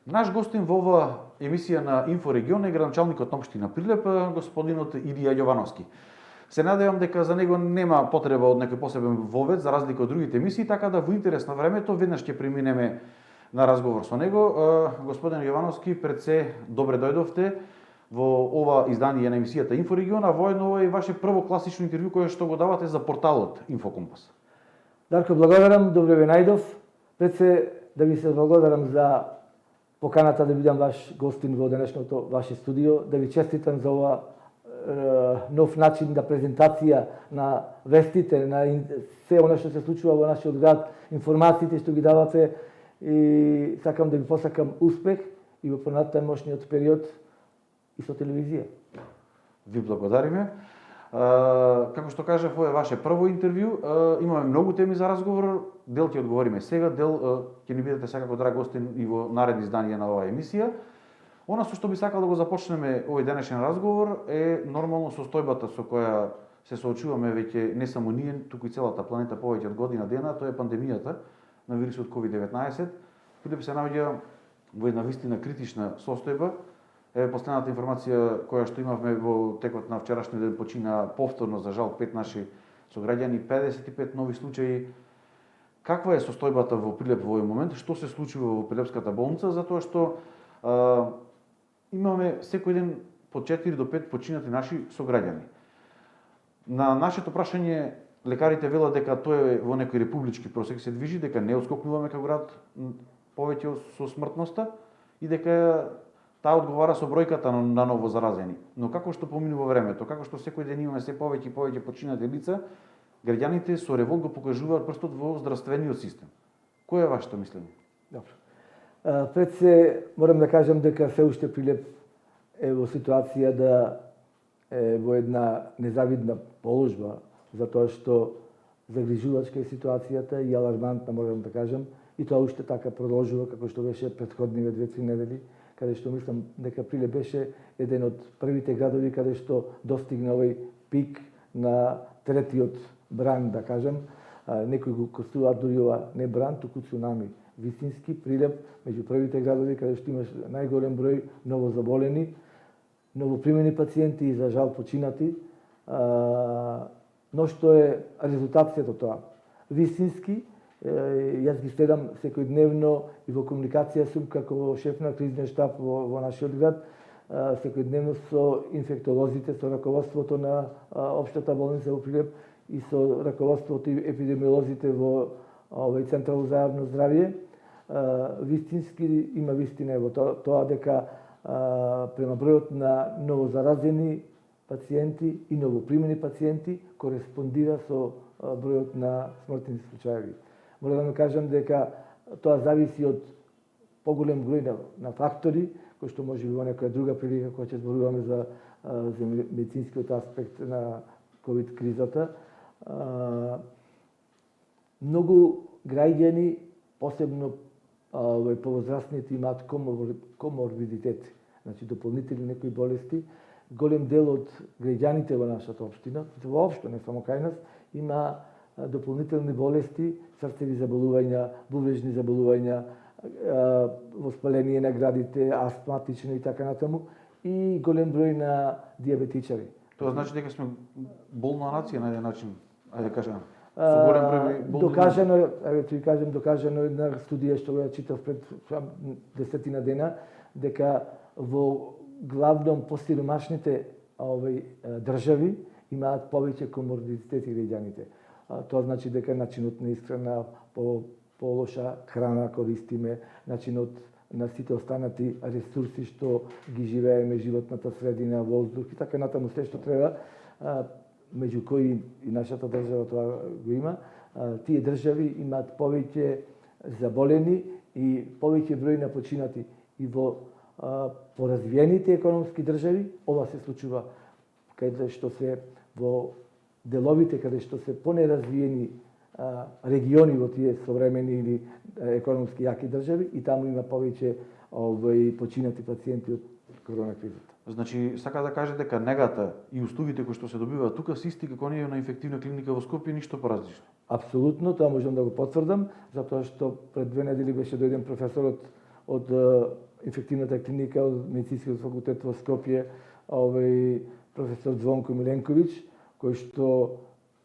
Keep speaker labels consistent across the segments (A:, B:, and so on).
A: Наш гостин во ова емисија на Инфорегион е градоначалникот на општина Прилеп, господинот Илија Јовановски. Се надевам дека за него нема потреба од некој посебен вовед, за разлика од другите емисии, така да во интерес на времето веднаш ќе преминеме на разговор со него. Господин Јовановски, пред се добре дојдовте во ова издание на емисијата Инфорегион, а воедно ова е ваше прво класично интервју кое што го давате за порталот Инфокомпас.
B: Дарко, благодарам, добре ве најдов. Пред се да ви се благодарам за поканата да бидам ваш гостин во денешното ваше студио, да ви честитам за ова нов начин на презентација на вестите, на се она што се случува во нашиот град, информациите што ги давате, и сакам да ви посакам успех и во понатамошниот период и со телевизија.
A: Ви благодариме. Како што кажав, ова е ваше прво интервју. Имаме многу теми за разговор. Дел ќе одговориме сега, дел ќе ни бидете секако драг гостин и во наредни изданија на оваа емисија. Она со што би сакал да го започнеме овој денешен разговор е нормално состојбата со која се соочуваме веќе не само ние, туку и целата планета повеќе од година дена, тоа е пандемијата на вирусот COVID-19. Прилеп се наоѓа во една вистина критична состојба. Последната информација која што имавме во текот на вчерашниот ден, почина повторно за жал 5 наши сограѓани, 55 нови случаи. Каква е состојбата во Прилеп во овој момент? Што се случува во Прилепската болница? Затоа што имаме секој ден по 4 до 5 починати наши сограѓани. На нашето прашање лекарите велат дека тоа е во некој републички просек се движи, дека не отскокнуваме како град повеќе со смртноста и дека таа одговара со бројката на ново заразени. Но како што поминува времето, како што секој ден имаме се повеќе и повеќе починати лица, граѓаните со револт го покажуваат прстот во здравствениот систем. Кој е вашето мислење?
B: Добро. Пред се морам да кажам дека се уште Прилеп е во ситуација да е во една незавидна положба, затоа што загрижувачка е ситуацијата и алармантна, морам да кажам, и тоа уште така продолжува како што беше претходниве 2-3 недели, каде што мислам дека Прилеп беше еден од првите градови каде што достигна овој пик на третиот бран, да кажам. Некои го костуваат дури ова не бран, туку цунами. Вистински Прилеп меѓу првите градови каде што имаш најголем број новозаболени, новопримени пациенти и за жал починати. Но што е резултатите тоа? Вистински, јас ги следам секојдневно и во комуникација сум како шеф на кризен штаб во нашиот град, секојдневно со инфектолозите, со раководството на општата болница во Прилеп и со раководството и епидемиолозите во овој Централ за јавно здравје. Вистински има вистина во тоа дека према бројот на новозаразени пациенти и новопримени пациенти кореспондира со бројот на смртни случаи. Морам да кажам дека тоа зависи од поголем број на фактори, кои што може би во некоја друга прилика кога ќе зборуваме за медицинскиот аспект на ковид кризата. Многу граѓани, посебно повозрастните, имаат коморбидитет, значи дополнителни некои болести. Голем дел од граѓаните во нашата општина, воопшто не само кај нас, има дополнителни болести, срцеви заболувања, бубрежни заболувања, воспаление на градите, астматични и така натаму, и голем број на диабетичари.
A: Тоа значи дека сме болна нација на еден начин, ајде да кажам. Со голем број болни.
B: Докажано, ти кажам, докажано една студија што ја читав пред 10 дена, дека во главном посиромашните држави имаат повеќе коморбидитети граѓаните. Тоа значи дека начинот на исхрана, полоша храна користиме, начинот на сите останати ресурси што ги живееме, животната средина, воздух и така натаму, се што треба, меѓу кои и нашата држава тоа го има. Тие држави имаат повеќе заболени и повеќе број на починати. И во поразвиените економски држави ова се случува, каде што се во деловите каде што се понеразвиени региони во тие современи или економски јаки држави, и таму има повеќе починати пациенти од корона кризата.
A: Значи, сака да каже дека негата и услугите кои што се добиваат тука се исти како ние на инфективна клиника во Скопје, ништо поразлично.
B: Апсолутно, тоа можам да го потврдам, затоа што пред 2 недели беше дојден професорот од инфективната клиника од медицинскиот факултет во Скопје, професор Звонко Миленковиќ, кој што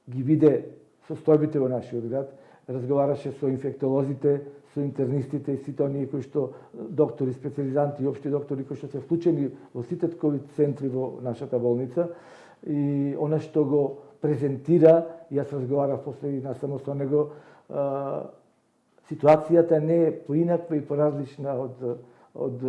B: ги виде состојбите во нашиот град, разговараше со инфектолозите, со интернистите и сите оние кои што доктори, специализанти и општи доктори кои што се вклучени во сите ковид центри во нашата болница. И она што го презентира, јас разговарав после и насамо со него, ситуацијата не е поинаква и поразлична од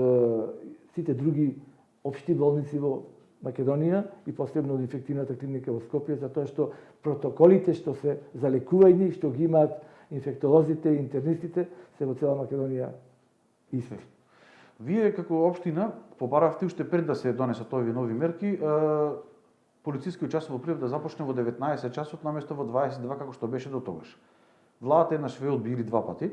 B: сите други општи болници во Македонија и посебно од инфективната клиника во Скопје, затоа што протоколите што се за лекување, што ги имаат инфектолозите и интернистите, се во цела Македонија исти.
A: Вие како општина побаравте уште пред да се донесат овие нови мерки, полицискиот час во Прилеп да започне во 19 часот наместо во 22 како што беше до тогаш. Владата еднаш ве одби или два пати.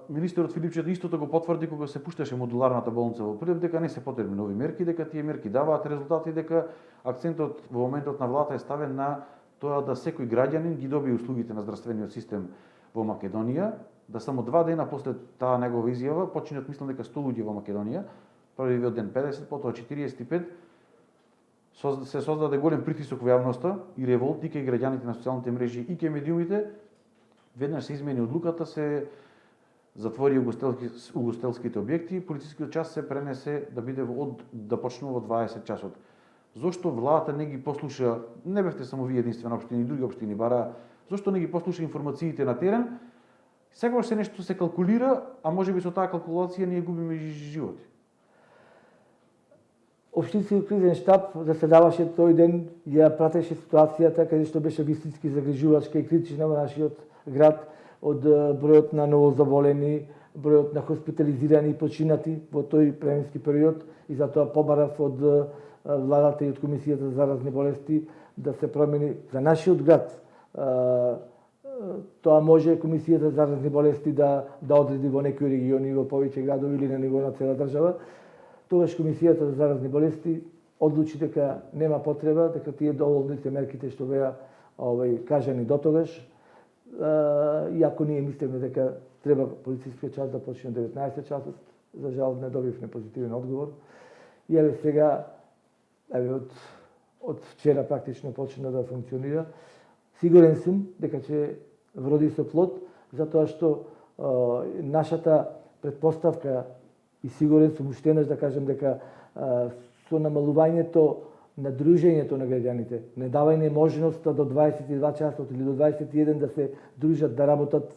A: Министерот Филипчев истото го потврди кога се пушташе модуларната болница во Прилеп дека не се потребни нови мерки, дека тие мерки даваат резултати, дека акцентот во моментот на владата е ставен на тоа да секој граѓанин ги добие услугите на здравствениот систем во Македонија, да само 2 дена после таа негова изјава починат, мислам дека 100 луѓе во Македонија, првиот ден 50, потоа 45, се создаде голем притисок во јавноста и револт и кај граѓаните на социјалните мрежи и кај медиумите. Веднаш се измени одлуката, се затвори угостелските објекти, полицискиот час се пренесе да биде да почнува во 20 часот. Зошто владата не ги послуша, не бевте само вие единствена општина и други општини бара, зошто не ги послуша информациите на терен? Секогаш се нешто се калкулира, а можеби со таа калкулација ние губиме животи.
B: Општинскиот кризен штаб заседаваше тој ден, ја пратеше ситуацијата каде што беше вистински загрижувачка и критична во нашиот град, од бројот на новозаболени, бројот на хоспитализирани и починати во тој премински период, и затоа побарав од владата и од Комисијата за заразни болести да се промени за нашиот град. Тоа може Комисијата за заразни болести да одреди во некои региони, во повеќе градови или на ниво на цела држава. Тогаш Комисијата за заразни болести одлучи дека нема потреба, дека тие доволни се мерките што беа кажани дотогаш. Иако ние мислиме дека треба полицискиот час да почне 19 часот, за жал не добивме позитивен одговор. И еве сега, од вчера практично почна да функционира. Сигурен сум дека ќе вроди со плод, затоа што нашата претпоставка и сигурен сум уште еднаш да кажем дека со намалувањето на дружењето на граѓаните, не давање можноста до 22 часот или до 21 да се дружат, да работат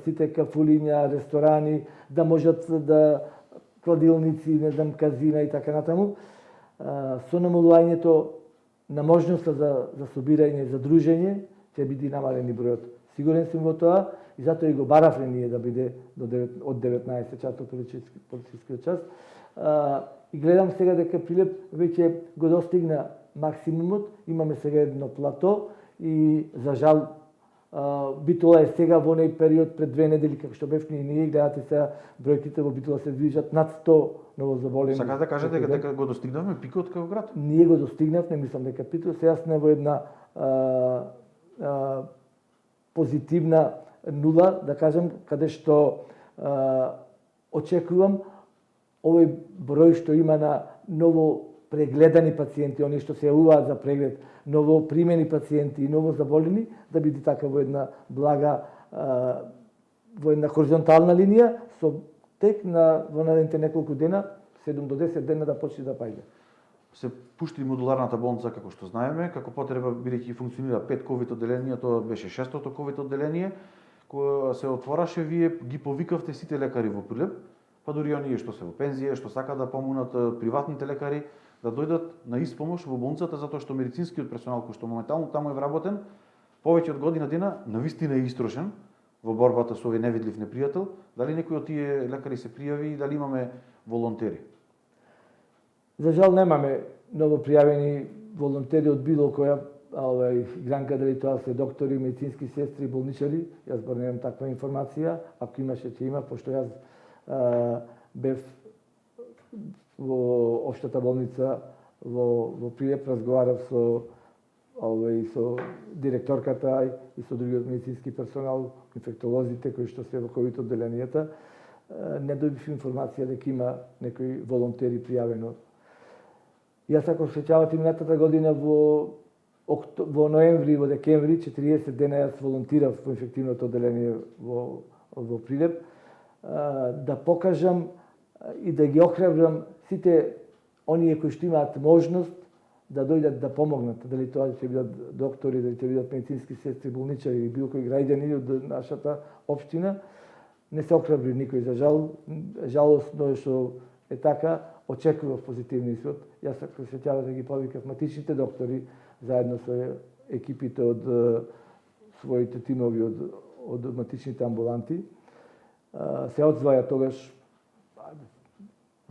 B: сите кафулиња, ресторани, да можат да кладилници, не знам, казина и така натаму. Со намалувањето на можноста за собирање, за дружење, ќе биде намален и бројот. Сигурен сум во тоа и затоа и го баравме ние да биде од 19 часот полицискиот час. И гледам сега дека Прилеп веќе го достигна максимумот, имаме сега едно плато и за жал Битола е сега во оној период пред 2 недели како што бевме и ние, гледате сега бројките во Битола се движат над 100 новозаболени.
A: Сакате да кажете дека го достигнавме пикот како град?
B: Ние го достигнавме, мислам дека Битола сега сме во една позитивна нула, да кажем, каде што очекувам овој број што има на ново прегледани пациенти, оние што се јавуваат за преглед, ново примени пациенти и ново заболени, да биде така во една блага, во една хоризонтална линија, со тек во наредните неколку дена, 7 до 10 дена да почне да паѓа.
A: Се пушти модуларната болница како што знаеме, како потреба бидејќи функционира 5 ковид одделенија, тоа беше 6-то ковид одделение, кое се отвораше, вие ги повикавте сите лекари во Прилеп, па дури оние што се во пензија, што сакаат да помогнат приватните лекари, да дојдат на испомош во болницата, затоа што медицинскиот персонал кој што моментално таму е вработен, повеќе од година дена навистина е истрошен во борбата со овој невидлив непријател. Дали некој од тие лекари се пријави и дали имаме волонтери?
B: За жал немаме ново пријавени волонтери од било која гранка, дали тоа се доктори, медицински сестри, болничари. Јас бар немам таква информација, ако имаше ќе има, пошто јас бев во општата болница во Прилеп, разговарав со директорката и со другиот медицински персонал, инфектолозите кои што се во ковид одделенијата. не добив информација дека има некои волонтери пријавено. Јас ако се сеќавате минатата година во ноември и во декември 40 дена јас волонтирав во инфективното одделение во Прилеп, да покажам и да ги охрабрам сите оние кои што имаат можност да дојдат да помогнат, дали тоа ќе бидат доктори, дали ќе бидат медицински сестри, болничари или било кој граѓани од нашата општина. Не се охрабри никој за жалосно е што е така, очекував позитивни исход. Јас ако се сеќавам да ги повикав матичните доктори заедно со екипите од своите тимови од матичните амбуланти. Се одзваја тогаш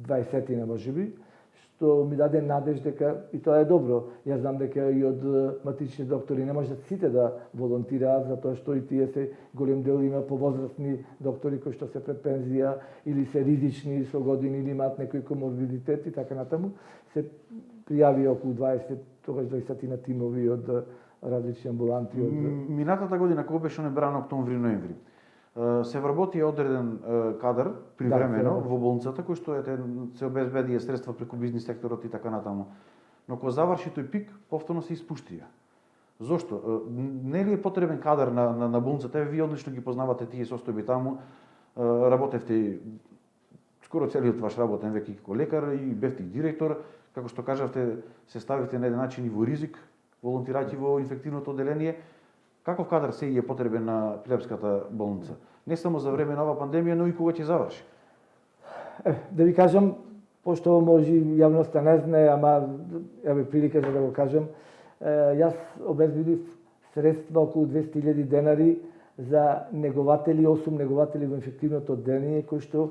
B: 20-тина можеби, што ми даде надеж дека и тоа е добро. Јас знам дека и од матични доктори не можат сите да волонтираат, затоа што и тие се голем дел има повозрастни доктори кои што се пред пензија или се ризични со години или имаат некој коморбидитет и така натаму. Се пријави околу 20-тина тимови од различни амбуланти.
A: Минатата година кога беше небрано октомври-ноември, се вработи одреден кадар привремено во болницата кој што се обезбедија средства преку бизнис секторот и така натаму. Но кога заврши тој пик, повторно се испуштија. Зошто? Не ли е потребен кадар на болницата? Вие одлично ги познавате тие состојби таму, работевте скоро целиот ваш работен век и како лекар и бевте и директор, како што кажавте, се ставивте на еден начин и во ризик, волонтирајќи во инфективното одделение. Каков кадар се е потребен на Прилепската болница? Не само за време на ова пандемија, но и кога ќе заврши.
B: Да ви кажам, пошто може јавноста не знае, ама еве прилика за да го кажам, јас обезбедив средства околу 200.000 денари за негователи, 8 негователи во инфективното одделение, кои што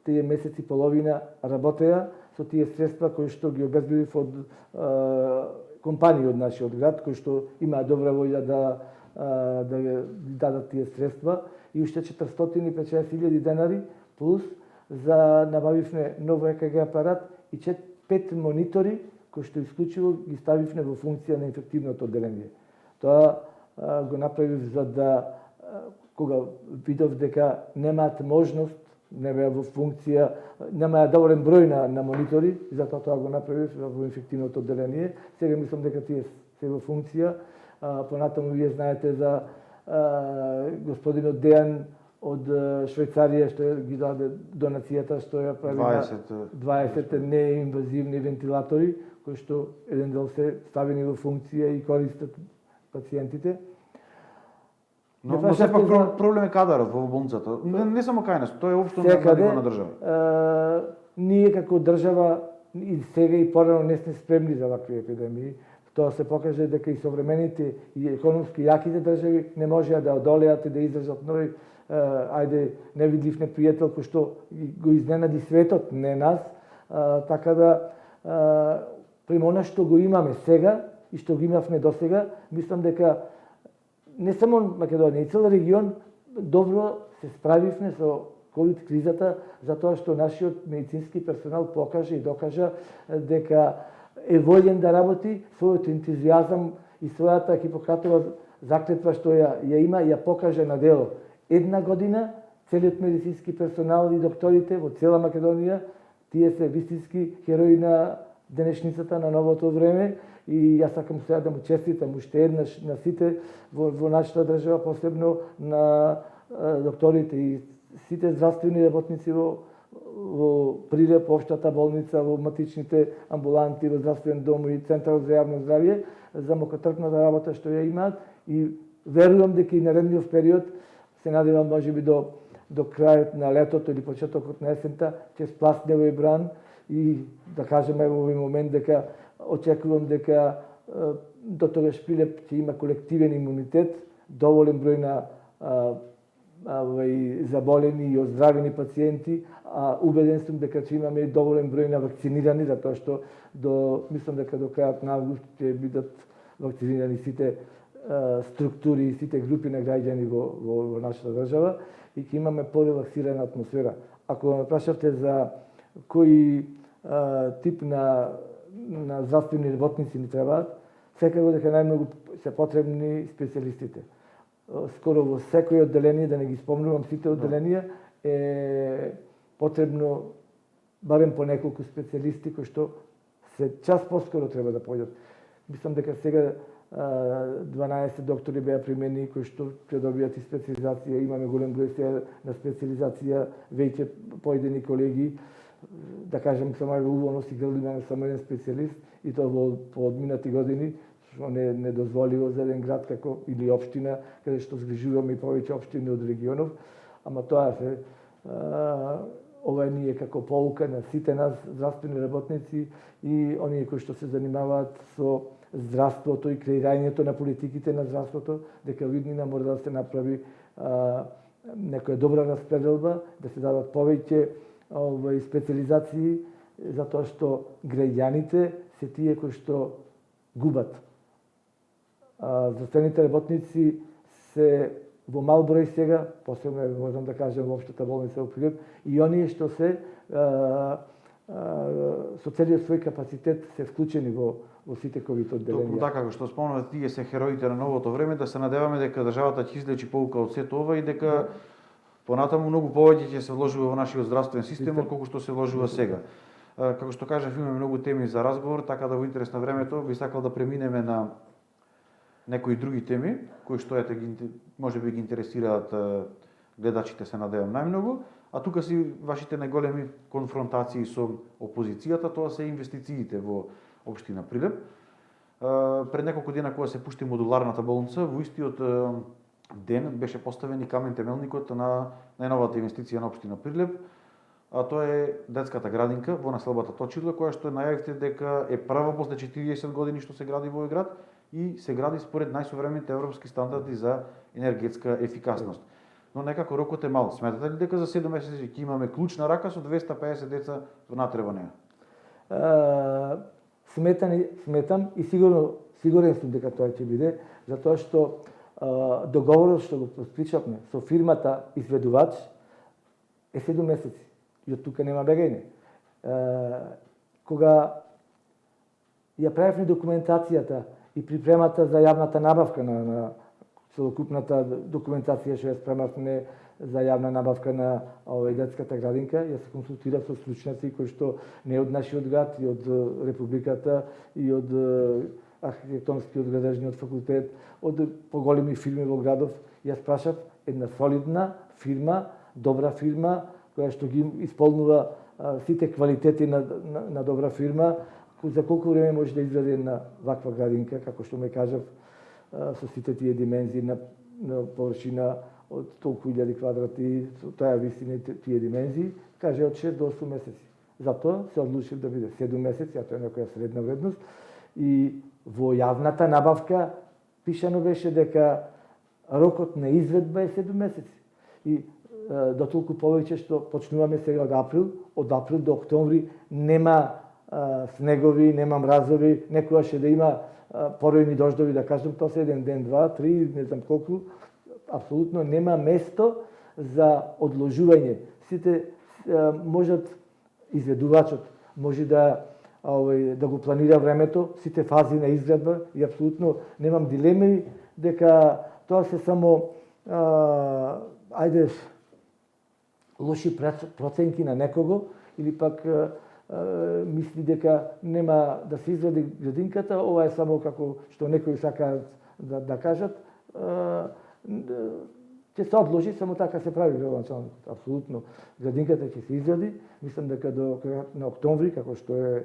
B: тие месеци и половина работеа со тие средства кои што ги обезбедив од компании од нашиот град, кои што имаа добра волја да дадат тие средства, и уште 450.000 денари плюс за набавивме нов ЕКГ апарат и 5 монитори кои што исклучиво ги ставивме во функција на инфективното одделение. Тоа го направив за да, кога видов дека немаат можност, не беа во функција, немаа доволен број на монитори, затоа тоа го направив во инфективното одделение. Сега мислам дека тие се во функција. Понатаму вие знаете за господинот Дејан од Швајцарија што ги даде донацијата, што ја прави 20 неинвазивни вентилатори, кои што еден дел се ставени во функција и користат пациентите.
A: Но сепак проблем е кадарот во болницата. Не само кај нас, тоа е општо на ниво на држава.
B: Ние како држава и сега и порано не сме спремни за вакви епидемии. Тоа се покаже дека и современите и економски јаките држави не можеа да одолеат и да издржат нови невидлив непријател кој што го изненади светот, не нас. Така да према она што го имаме сега и што го имавме досега, мислам дека не само Македонија, и цел регион добро се справивме со ковид кризата, затоа што нашиот медицински персонал покажа и докажа дека е волен да работи, својот ентузијазам и својата Хипократова заклетва што ја има, ја покажа на дело. Една година целиот медицински персонал и докторите во цела Македонија, тие се вистински херои на денешницата, на новото време, и јас сакам сега да му честитам уште еднаш на сите во нашата држава, посебно на докторите и сите здравствени работници во Прилеп, општата болница, во матичните амбуланти, во здравствен дом и Центарот за јавно здравје, за мокотрпната работа што ја имаат, и верувам дека и наредниот период, се надевам можеби до крајот на летото или почетокот на есента, ќе спласне овој бран и да кажеме во овој момент дека очекувам дека до тогаш Прилеп ќе има колективен имунитет, доволен број на заболени и оздравени пациенти, а убеден сум дека ќе имаме и доволен број на вакцинирани, затоа што мислам дека до крајот на август ќе бидат вакцинирани сите структури и сите групи на граѓани во нашата држава и ќе имаме порелаксирана атмосфера. Ако ме прашавте за кој тип на здравствени работници ни требаат, секако дека најмногу се потребни специјалистите. Скоро во секој одделение, да не ги спомнувам сите одделенија, потребно барем по неколку специјалисти кои што се час поскоро треба да појдат. Мислам дека сега 12 доктори беа примени кои што ќе добијат и специализација, имаме голем број сега на специализација, веќе поедини колеги, да кажем само во Убавност и Град имаме само еден специјалист и тоа во одминати години, што не дозволиво за еден град како или општина, каде што згрижуваме и повеќе општини од регионов, ама тоа се ова е ние како полука на сите нас здравствени работници и оние кои што се занимаваат со здравството и креирањето на политиките на здравството, дека виднина мора да се направи некоја добра распределба, да се дадат повеќе специализации, затоа што граѓаните се тие кои што губат. Здравствените работници се во мал број сега, посебно можам да кажем во општата болница во Прилеп, и оние што се со целиот свој капацитет се вклучени во сите ковид одделенија.
A: Токму така, како што спомнавте, тие се хероите на новото време, да се надеваме дека државата ќе извлечи поука од сето ова и дека понатаму многу повеќе ќе се вложува во нашиот здравствен систем отколку што се вложува сега. Како што кажав, имаме многу теми за разговор, така да во интерес на времето би сакал да преминеме на некои други теми кои што можеби ги интересираат гледачите, се надевам најмногу, а тука си вашите најголеми конфронтации со опозицијата, тоа се инвестициите во општина Прилеп. Пред неколку дена кога се пушти модуларната болница, во истиот ден беше поставен и камен темелникот на најновата инвестиција на општина Прилеп, а тоа е детската градинка во населбата Точила, која што најавивте дека е прва после 40 години што се гради во овој град и се гради според најсовремените европски стандарди за енергетска ефикасност. Но некако рокот е мал. Сметате ли дека за 7 месеци ќе имаме клучна рака со 250 деца внатре во неја?
B: Сметам и сигурен сум дека тоа ќе биде, затоа што договорот што го подпишавме со фирмата изведувач е 7 месеци и од тука нема бегање. Кога ја правевме документацијата и припремата за јавната набавка на целокупната документација што ја спремавме за јавна набавка на детската градинка, ја се консултирав со стручњаци кои што не од нашиот град, и од Републиката, и од архитектонскиот градежниот факултет, од поголеми фирми во градов. Јас прашав една солидна фирма, добра фирма, која што ги исполнува сите квалитети на добра фирма, за колку време може да изгради една ваква градинка, како што ме кажав, со сите тие димензии на површина од толку илјади квадрати, со таа висина и тие димензии, каже од 6 до 8 месеци. Затоа се одлучив да биде 7 месеци, а тоа е некоја средна вредност. И во јавната набавка пишано беше дека рокот на изведба е 7 месеци. И дотолку повеќе што почнуваме сега од април до октомври нема снегови, нема мразови, некогаш да има поројни дождови, да кажем, тоа се еден ден, два, три, не знам колку, апсолутно нема место за одложување. Сите можат, изведувачот може да го планира времето, сите фази на изградба и апсолутно немам дилеми дека тоа се само лоши проценки на некого или пак мисли дека нема да се изгради градинката, ова е само како што некои сакаат да кажат, ќе се одложи, само така се прави градоначалникот. Апсолутно. Градинката ќе се изгради, мислам дека до крајот на октомври, како што е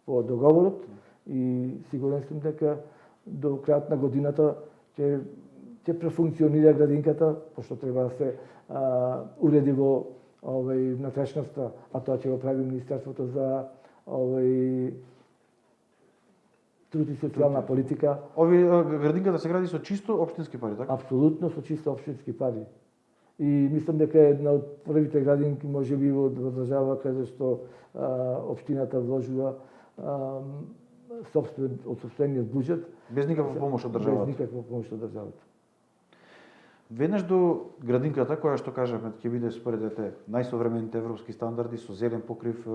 B: по договорот, и сигурен сум дека до крајот на годината ќе префункционира градинката, пошто треба да се уреди во внатрешноста, а тоа ќе го прави Министерството за труд и социјална политика.
A: Градинката се гради со чисто општински пари, така?
B: Апсолутно со чисто општински пари. И мислам дека е една од првите градинки можеби во држава каде што општината вложува од сопствениот буџет.
A: Без никаква помош од државата.
B: Без никаква помош од државата.
A: Веднаш до градинката, која што кажавме ќе биде според најсовремените европски стандарди, со зелен покрив,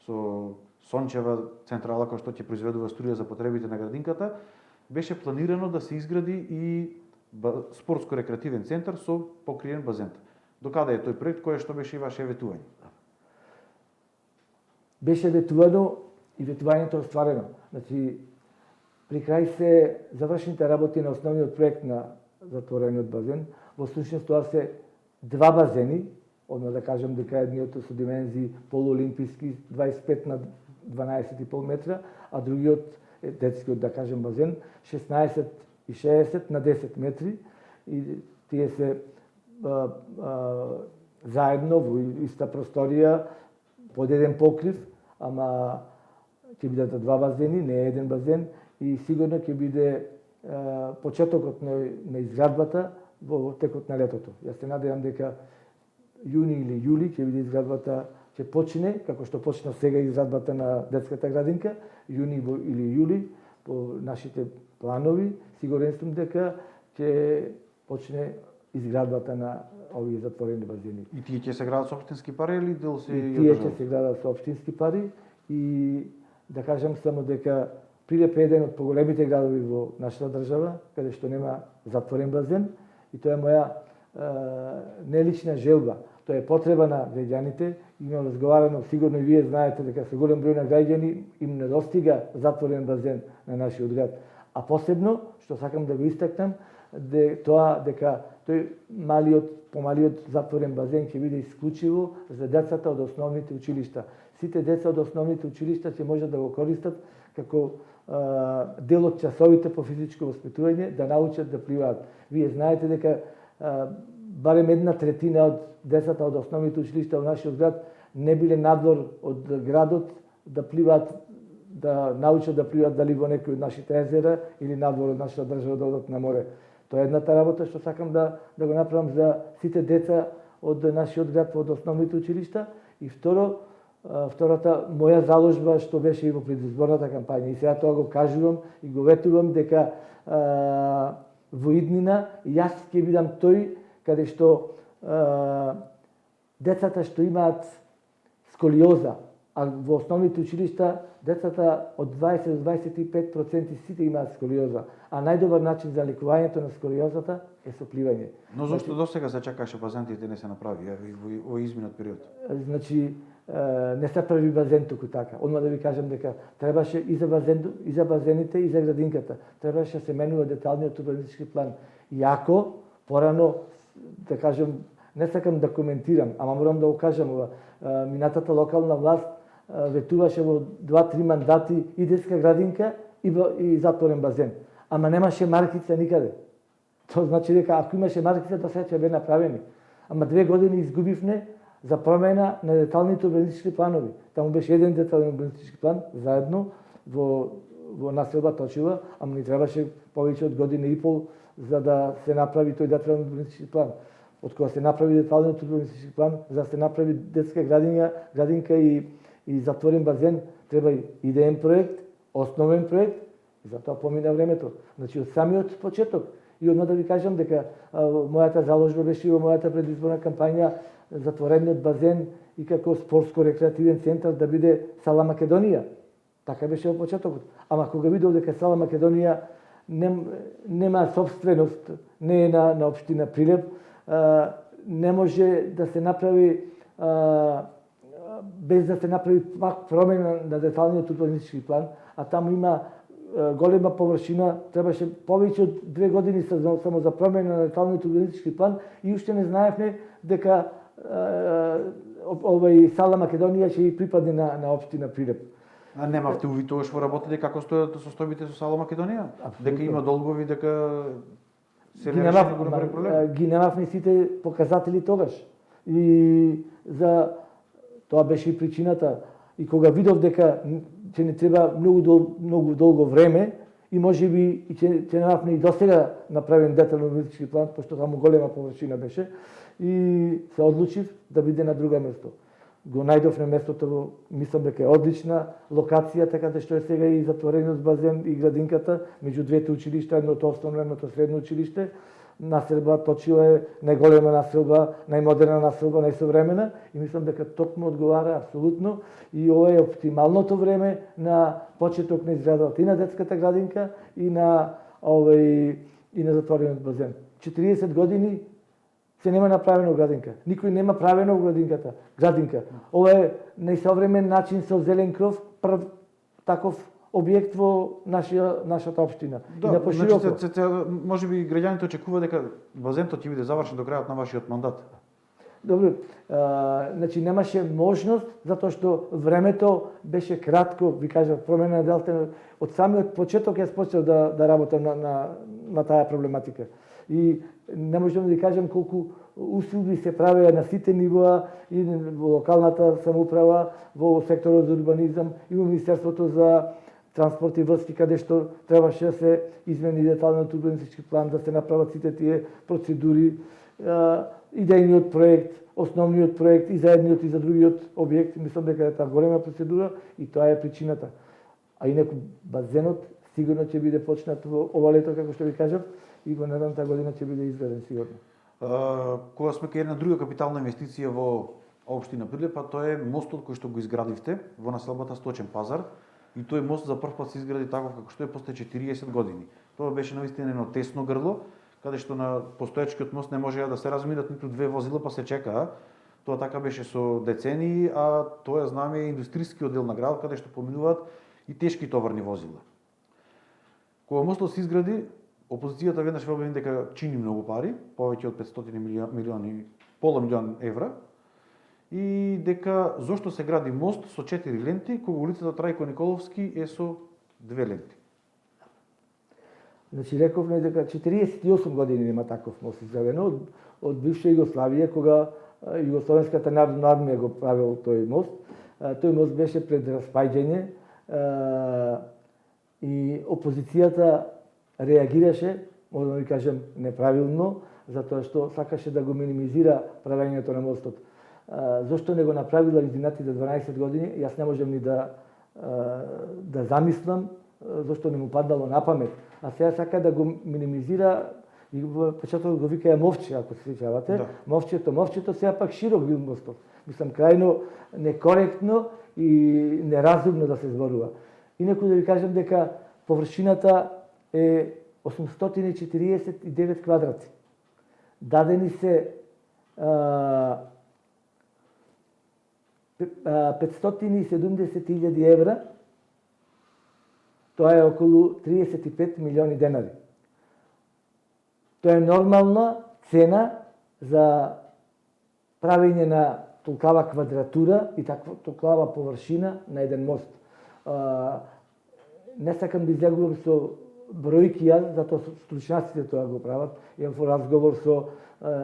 A: со сончева централа која што ќе произведува струја за потребите на градинката, беше планирано да се изгради и спортско-рекреативен центар со покриен базен. Докаде е тој проект, кој што беше и ваше ветување?
B: беше ветувано и ветувањето остварено. Значи, при крај се завршените работи на основниот проект на затворениот базен. Во сушност тоа се два базени, одма да кажем дека едниот со димензии полуолимписки 25 на 12,5 метра, а другиот е детскиот, да кажем, базен 16 и 60 на 10 метри и тие се заедно во иста просторија под еден покрив, ама ќе бидат два базени, не еден базен и сигурно ќе биде почетокот на изградбата во текот на летото. Јас се надевам дека јуни или јули ќе биде изградбата, ќе почне, како што почна сега изградбата на детската градинка, јуни или јули, по нашите планови, сигурен сум дека ќе почне изградбата на овие затворени базени.
A: И тие ќе се градат со општински пари или дел се
B: и тие ќе се градат со општински пари и да кажам само дека Прилеп е еден од поголемите градови во нашата држава, каде што нема затворен базен и тоа е моја нелична желба. Тоа е потреба на граѓаните. Има разговарано, сигурно и вие знаете дека со голем број на граѓани им недостига затворен базен на нашиот град. А посебно, што сакам да го истакнам, дека тој помалиот затворен базен ќе биде исклучиво за децата од основните училишта. Сите деца од основните училишта ќе можат да го користат како дел од часовите по физичко воспитување да научат да пливаат. Вие знаете дека барем 1/3 од децата од основните училишта во нашиот град не биле надвор од градот да пливаат, да научат да пливаат дали во некој од нашите езера или надвор од нашата држава да одат на море. Тоа е едната работа што сакам да го направам за сите деца од нашиот град од основните училишта и втората моја заложба што беше и во предизборната кампања и сега тоа го кажувам и го ветувам дека во иднина јас ќе бидам тој каде што децата што имаат сколиоза, а во основните училишта децата од 20 до 25% сите имаат сколиоза, а најдобар начин за лекувањето на сколиозата е со пливање.
A: Но зошто досега се чакаше базентите не се направи во изминат период?
B: Значи не се прави базен туку така. Одма да ви кажам дека требаше и за базените и за градинката. Требаше да се менува деталниот урбанистички план. Иако порано да кажам, не сакам да коментирам, ама морам да го кажам, минатата локална власт ветуваше во 2-3 мандати и детска градинка и затворен базен. Ама немаше маркица никаде. Тоа значи дека ако имаше маркица, до сега ќе бе направени. Ама 2 години изгубивме за промена на деталните урбанистички планови. Таму беше еден детален урбанистички план, заедно во населба Точила, ама ни требаше повеќе од година и пол за да се направи тој детален урбанистички план. Од кога се направи деталниот урбанистички план, за да се направи детска градинка и затворен базен, треба идеен проект, основен проект, и затоа помина времето. Значи од самиот почеток. И одма да ви кажам дека мојата заложба беше и во мојата предизборна кампања затворениот базен и како спортско-рекреативен центар да биде Сала Македонија. Така беше во почетокот. Ама кога видов дека Сала Македонија нема собственост, не е на општина Прилеп, не може да се направи без да се направи пак промена на деталниот урбанистички план, а таму има голема површина, требаше повеќе од 2 години само за промена на деталниот урбанистички план и уште не знаевме дека Сала Македонија ќе припадне на општина Прилеп.
A: А немавте увид тогаш во работите како стојат состојбите со Сала Македонија? Дека има долгови, дека се не реши голем проблем?
B: Ги немавме сите показатели тогаш. И за тоа беше и причината. И кога видов дека ќе не треба многу долго време и можеби ќе немавме и досега направен детален урбанистички план, пошто таму голема површина беше, и се одлучив да биде на друго место. Го најдовме местото, мислам дека е одлична локација, така да што е сега и затворениот базен и градинката меѓу двете училишта, едното основно, едното средно училиште. Населба Точила е најголема населба, најмодерна населба, најсовремена и мислам дека токму одговара апсолутно и ова е оптималното време на почеток на изградбата и на детската градинка и на затворениот базен. 40 години се нема направено градинка. Никој нема правено градинка. Ова е најсовремен начин со зелен кров, прв таков објект во нашата општина.
A: Да,
B: и на пошироко.
A: значи, може би граѓаните очекуваат дека базентот ќе биде завршен до крајот на вашиот мандат.
B: Добро, значи немаше можност, затоа што времето беше кратко, ви кажав, промена на делта, од самиот почеток јас почнав да работам на таа проблематика. И не можам да ви кажам колку услуги се правеа на сите нивоа, и во локалната самоуправа, во секторот за урбанизам, и во Министерството за транспорт и врски, каде што требаше да се измени деталниот урбанистички план, да се направат сите тие процедури, идејниот проект, основниот проект и за едниот и за другиот објект. Мислам дека е таа голема процедура и тоа е причината. А инаку базенот сигурно ќе биде почнат во ова лето, како што ви кажав, и во наредната година ќе биде изграден сигурно.
A: Кога сме кај една друга капитална инвестиција во општина Прилеп, а тоа е мостот кој што го изградивте во населбата Сточен пазар, и тој мост за прв пат се изгради таков како што е после 40 години. Тоа беше навистина едно тесно грло, каде што на постоечкиот мост не можеа да се разминат ниту две возила, па се чекаа. Тоа така беше со децении, а тоа знаме е индустријскиот дел на градот, каде што поминуваат и тешки товарни возила. Кога мостот се изгради, опозицијата веднаш ве обвини дека чини многу пари, повеќе од 500 милиони, пола милион евра, и дека зошто се гради мост со 4 ленти, кога улицата Трајко Николовски е со 2 ленти.
B: Значи, рековме дека 48 години има таков мост изградено од бивша Југославија, кога Југословенската народна армија го правил тој мост. Тој мост беше пред распаѓање и опозицијата реагираше, може да ви кажем, неправилно, затоа што сакаше да го минимизира правењето на мостот. Зошто не го направила изминатите 12 години, јас не можам ни да замислам, зошто не му паднало на памет. А сега сака да го минимизира, и во почетокот го викаја мовче, ако се сеќавате. Да. Мовчето сега пак широк бил мостот. Мислам, крајно некоректно и неразумно да се зборува. Инаку да ви кажам дека површината е 849 квадрати. Дадени се 570.000 евра, тоа е околу 35 милиони денари. Тоа е нормална цена за правење на толкава квадратура и толкава површина на еден мост. Не сакам да излегувам со бројки јас, затоа стручњаците тоа го прават. Имам во разговор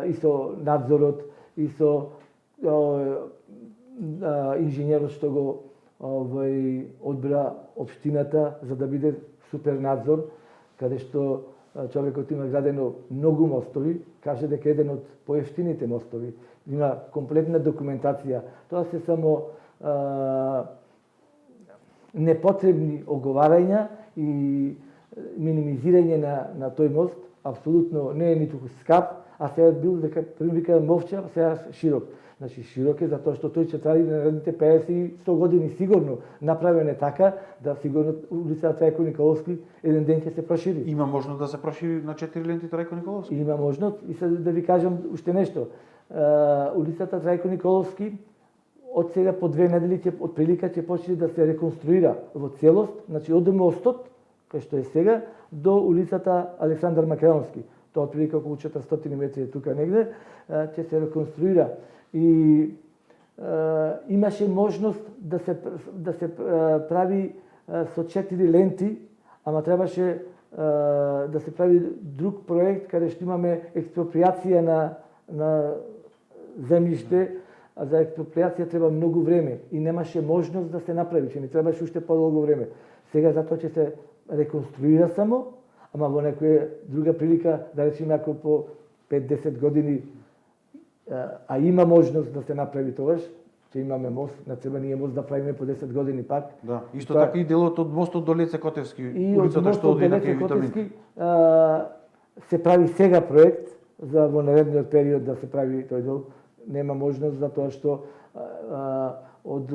B: и со надзорот, и со инженерот што го одбра општината за да биде супер надзор, каде што човекот има градено многу мостови, каже дека еден од поевтините мостови, има комплетна документација. Тоа се само непотребни оговарања и минимизирање на тој мост. Апсолутно не е ниту скап, а сега бил дека привика мовча, сега широк. Значи широк е затоа што тој ќе тради на наредните 50 и 100 години сигурно. Направен е така да сигурно улицата Трајко Николовски еден ден ќе се прошири.
A: Има можност да се прошири на 4 ленти Трајко Николовски?
B: Има можност. И сега да ви кажам уште нешто. Улицата Трајко Николовски од сега по 2 недели од прилика ќе почне да се реконструира во целост, значи од мостот кој што е сега до улицата Александар Македонски. Тоа од прилика околу 400 метри е тука негде, ќе се реконструира. И имаше можност да се прави со 4 ленти, ама требаше да се прави друг проект каде што имаме експроприација на земјиште, а за експроприација треба многу време и немаше можност да се направи, че ни требаше уште подолго време. Сега затоа ќе се реконструира само, ама во некоја друга прилика, да речеме ако по 5-10 години, а има можност да се направи тогаш, ќе имаме мост, на треба ние мост да правиме по 10 години пак.
A: Да, исто така и делот од мостот до Леце Котевски, улицата што оди на Витамин.
B: Се прави сега проект за во наредниот период да се прави тој дел. Нема можност затоа што од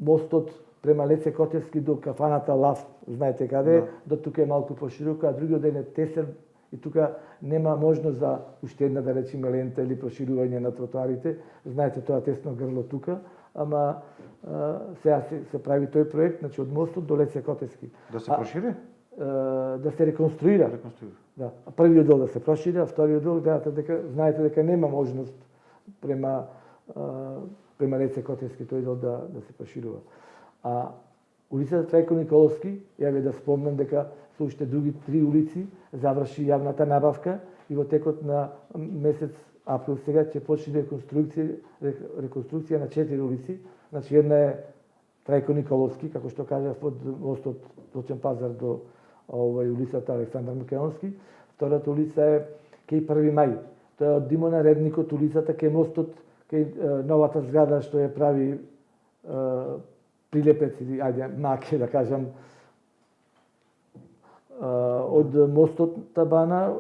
B: мостот према Леце Котевски до кафаната Лав, знаете каде, до тука е малку пошироко, а другиот ден е тесен И тука нема можност за уште една, да речеме, лента или проширување на тротоарите. Знаете тоа тесно грло тука, ама сега се прави тој проект, значи од мостот до Леце Котески.
A: Да се прошири?
B: Да се реконструира. Да. Првиот дел да се прошири, а вториот дел знаете дека нема можност према Леце Котески тој дел да се проширува. А улицата Трајко Николовски, ја да спомнам дека со уште други 3 улици заврши јавната набавка и во текот на месец април сега ќе почне реконструкција на 4 улици. Значи една е Трајко Николовски, како што кажав, од мостот Точен пазар до улицата Александар Македонски. Втората улица е кај 1 мај. Тоа е од Димона Редникот, улицата кај мостот, кај новата зграда што ја прави Прилепец или Маке, да кажам, од мостот Табана,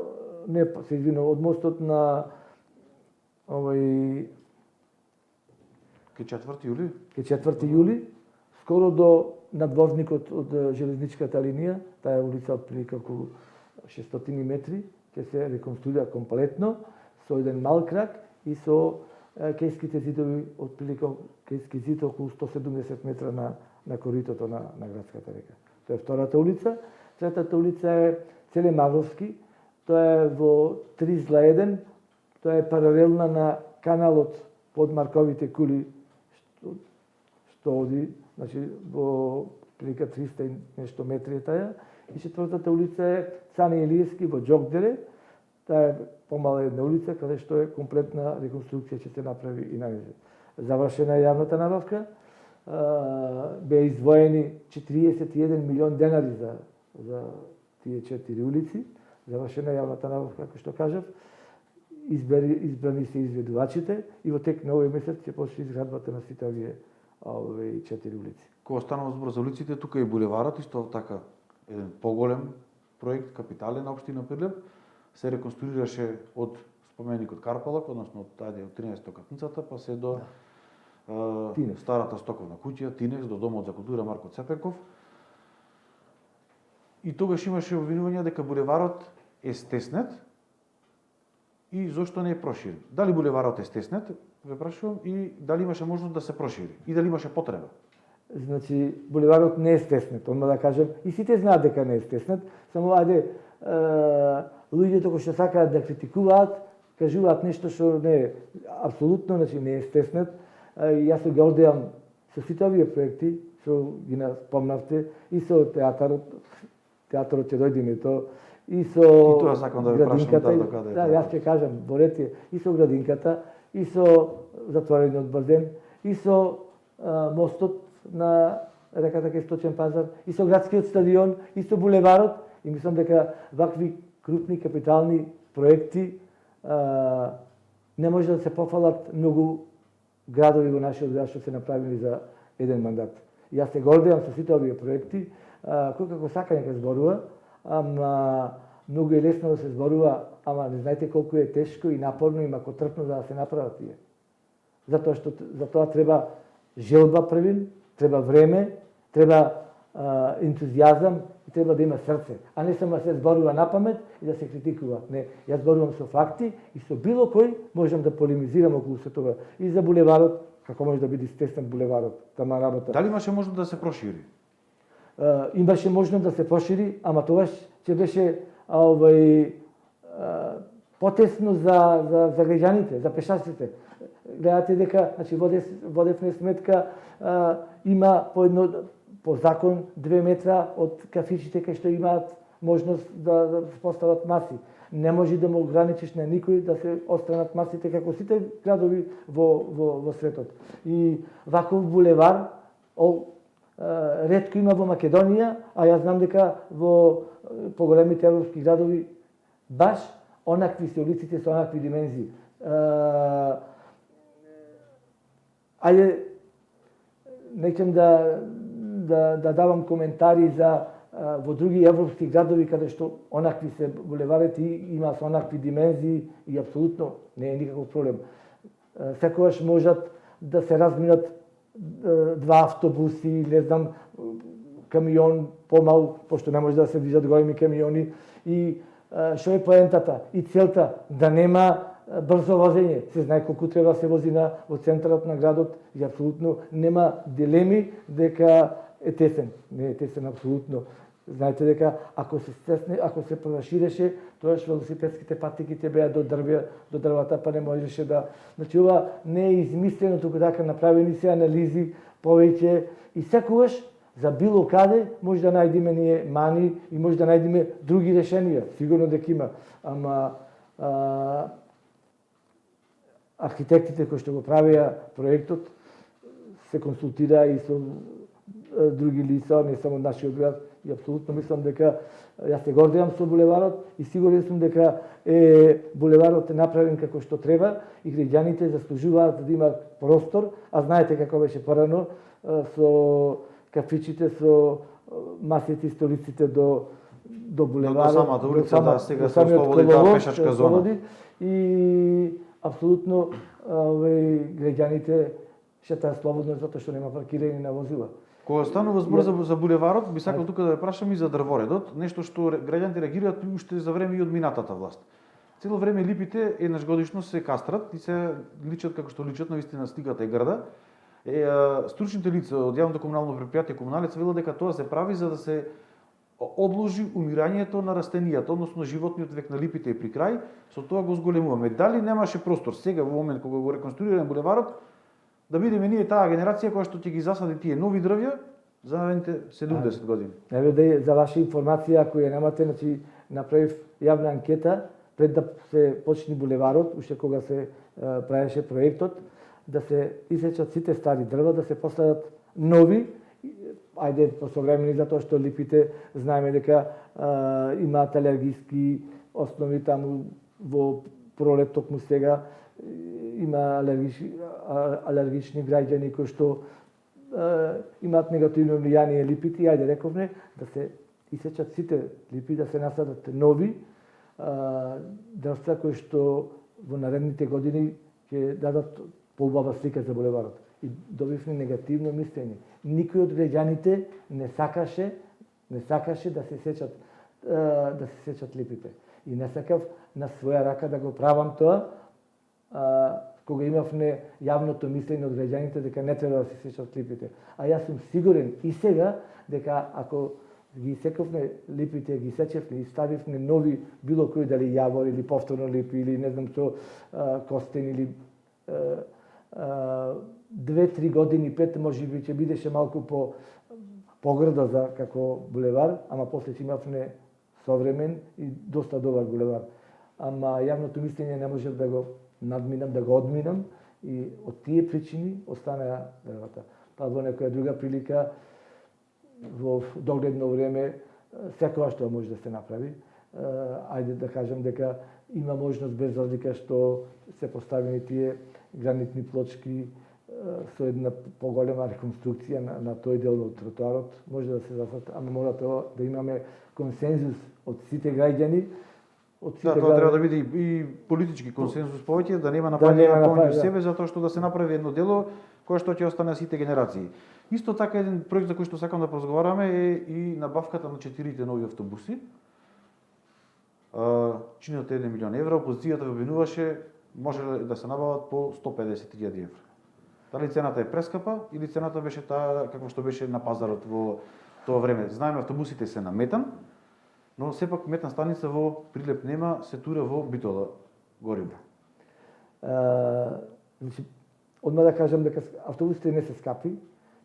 B: не, се извинувам, од мостот на
A: Кај 4 јули?
B: Кај 4 јули, скоро до надвозникот од железничката линија, таа улица отприлика околу 600 метри, ќе се реконструира комплетно со еден мал крак и со кејските зидови отприлика кејски зид околу 170 метра на коритото на градската река. Тоа е втората улица. Третата улица е Целе Мавровски. Тоа е во 3/1. Тоа е паралелна на каналот под Марковите кули што оди, значи во прилика 300 и нешто метри е таа. И четвртата улица е Цане Илиевски во Џокделе. Таа е помала една улица каде што е комплетна реконструкција ќе се направи и најзе. Завршена е јавната набавка. Беа издвоени 41 милион денари за тие 4 улици. Завршена е јавната набавка, како што кажав. Избрани се изведувачите и во тек на овој месец ќе почне изградбата на сите овие 4 улици.
A: Кога станува збор за улиците, тука и булеварот, исто така еден поголем проект, капитален на општина Прилеп, се реконструираше од споменикот Карпалак, односно од 13 катницата, па се до старата стоковна куќа, Тинекс, до Домот за култура Марко Цепеков. И тогаш имаше обвинување дека булеварот е стеснет и зошто не е проширен. Дали булеварот е стеснет, ве прашувам, и дали имаше можност да се прошири, и дали имаше потреба?
B: Значи, булеварот не е стеснет, одма да кажем, и сите знаат дека не е стеснет, само луѓето кои што сакаат да критикуваат, кажуваат нешто што не е апсолутно, значи не е стеснет. Јас се гордеам со сите овие проекти, што ги спомнавте, и со театарот ќе дојдеме то, и со
A: тоа сакам да ве прашам докаде.
B: Да, јас ќе кажам, борете и со градинката, и со затворениот базен, и со мостот на реката кај Точен пазар, и со градскиот стадион, и со булеварот, и мислам дека вакви крупни капитални проекти не може да се пофалат многу градови во нашиот град што се направили за еден мандат. Јас се гордеам со сите овие проекти, кој како сака нека зборува, ама многу е лесно да се зборува, ама не знаете колку е тешко и напорно и макотрпно да се направат тие. Затоа што за тоа треба желба првин, треба време, треба ентузијазам и треба да има срце, а не само да се зборува напамет и да се критикува. Не, јас зборувам со факти и со било кој можам да полемизирам околу се тоа. И за булеварот, како може да биде стеснат булеварот, тама работа.
A: Дали имаше можност да се прошири?
B: Имаше можност да се прошири, ама тогаш ќе беше потесно за граѓаните, за пешаците. Гледате дека, значи, водевме сметка, има по закон 2 метра од кафичите кај што имаат можност да постават маси. Не може да му ограничиш на никој да се отстранат масите како сите градови во светот. И ваков булевар ретко има во Македонија, а јас знам дека во поголемите европски градови баш онакви се улиците со онакви димензии. Ајде, неќем да давам коментари за во други европски градови каде што онакви се булеварите има со онакви димензии и апсолутно не е никаков проблем. Секогаш можат да се разминат 2 автобуси, не знам, камион помал, пошто не може да се движат големи камиони и што е поентата и целта да нема брзо возење. Се знае колку треба да се вози во центарот на градот и апсолутно нема дилеми дека е тесен. Не е тесен апсолутно. Знаете дека ако се проширеше, тоаш велосипедските патики ќе беа до дрвата, па не можеше да. Значи ова не е измислено, туку така направени се анализи повеќе и секогаш за било каде може да најдеме ние мани и може да најдеме други решенија. Сигурно дека има, ама архитектите кои што го правеа проектот се консултираа и со други лица, не само нашиот град, и апсолутно мислам дека јас се гордеам со булеварот и сигурен сум дека булеварот е направен како што треба и граѓаните заслужуваат да имаат простор, а знаете како беше порано со кафичите, со масите и столиците до булеварот,
A: до самата улица, да, сега се ослободи таа пешачка зона.
B: И апсолутно граѓаните шетаат слободно затоа што нема паркирање на возила.
A: Кога станува збор за булеварот, би сакал тука да ве прашам и за дрворедот, нешто што граѓаните реагираат уште за време и од минатата власт. Цело време липите еднаш годишно се кастрат и се личат како што личат, навистина стигата е грда. Стручните лица од јавното комунално предпријатие Комуналец велат дека тоа се прави за да се одложи умирањето на растенијата, односно животниот век на липите е при крај, со тоа го зголемуваме. Дали немаше простор сега во момент кога го реконструираме булеварот да бидеме ние таа генерација која што ќе ги засади тие нови дрвја за наредните 70 години?
B: Еве да за ваша информација, ако ја немате, значи направив јавна анкета пред да се почне булеварот, уште кога се правеше проектот, да се исечат сите стари дрва, да се постават нови, ајде посовремени, затоа што липите знаеме дека имаат алергиски основи таму во пролет, токму сега има алергични граѓани кои што имаат негативно влијание липите, ајде рековме да се исечат сите липи, да се насадат нови дрвца кои што во наредните години ќе дадат поубава слика за булеварот. И добивме негативно мислење. Никој од граѓаните не сакаше да се сечат липите. И не сакав на своја рака да го правам тоа, кога имавме јавното мислење од граѓаните дека не треба да се сечат липите. А јас сум сигурен и сега дека ако ги сековме липите, ги сечевме и ставивме нови било кој дали јавор или повторно липи или не знам што костен или 2-3 години, 5 можеби ќе бидеше малку погрдо за како булевар, ама после ќе имавме современ и доста добар булевар. Ама јавното мислење не можев да го надминам, да го одминам и од тие причини останаа дрвата. Па во некоја друга прилика во догледно време секогаш тоа може да се направи. Ајде да кажам дека има можност без разлика што се поставени тие гранитни плочки со една поголема реконструкција на тој дел од тротоарот, може да се засат, ама мора тоа да имаме консензус од сите граѓани.
A: Да, тоа треба да биде и политички консензус повеќе, да нема напаѓање помеѓу себе, затоа што да се направи едно дело кое што ќе остане сите генерации. Исто така еден проект за кој што сакам да поразговараме е и набавката на 4 нови автобуси. Чинат 1 милион евра, опозицијата ве обвинуваше може да се набават по 150.000 евра. Дали цената е прескапа или цената беше таа како што беше на пазарот во тоа време? Знаеме автобусите се на метан, но сепак метан станица во Прилеп нема, се тура во Битола гориво.
B: Значи, одма да кажам дека автобусите не се скапи,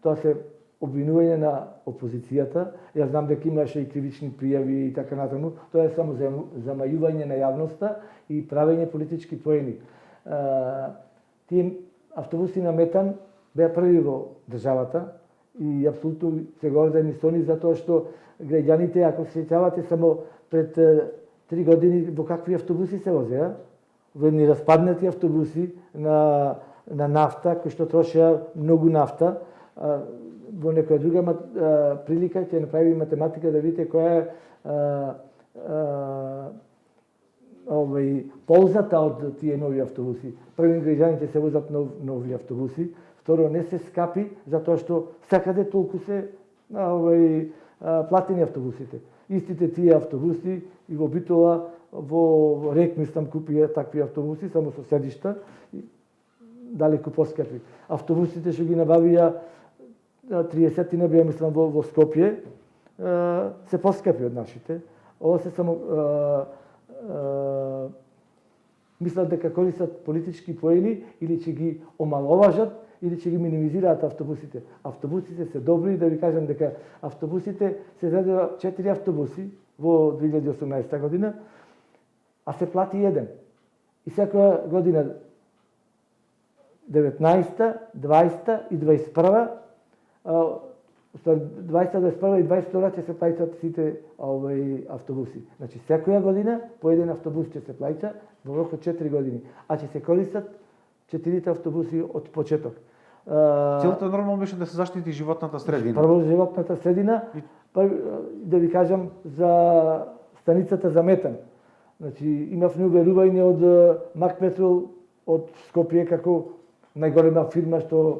B: тоа се обвинување на опозицијата. Јас знам дека имаше и кривични пријави и така натаму. Тоа е само замајување на јавноста и правење политички поени. Тие автобуси на метан беа први во државата и апсолутно се гордеме со нив затоа што граѓаните, ако се сеќавате само пред 3 години во какви автобуси се возеа, во едни распаднати автобуси на нафта, кои што трошеа многу нафта. Во некоја друга прилика ќе направи математика да видите која е ползата од тие нови автобуси. Први граѓаните се возат нови автобуси, второ не се скапи затоа што секаде толку се платени автобусите. Истите тие автобуси и во Битола во РЕК мислам купија такви автобуси само со седишта, далеку поскапи. Автобусите што ги набавија 30 беа мислам во Скопје, се поскапи од нашите. Ова се само мислат дека користат политички поени или ќе ги омаловажат или ќе ги минимизираат автобусите. Автобусите се добри, да ви кажам дека автобусите се изградија 4 автобуси во 2018 година, а се плати еден. И секоја година 19-та, 20-та и 21-та 20-та, 21-та и 22-та ќе се плаќаат сите автобуси. Значи секоја година по еден автобус ќе се плаќа во рок од 4 години, а ќе се користат 4 автобуси од почеток.
A: Целта нормално беше да се заштити животната средина.
B: Прво животната средина, да ви кажам за станицата за метан. Значи имав неуверување од Макметрол од Скопје како најголема фирма што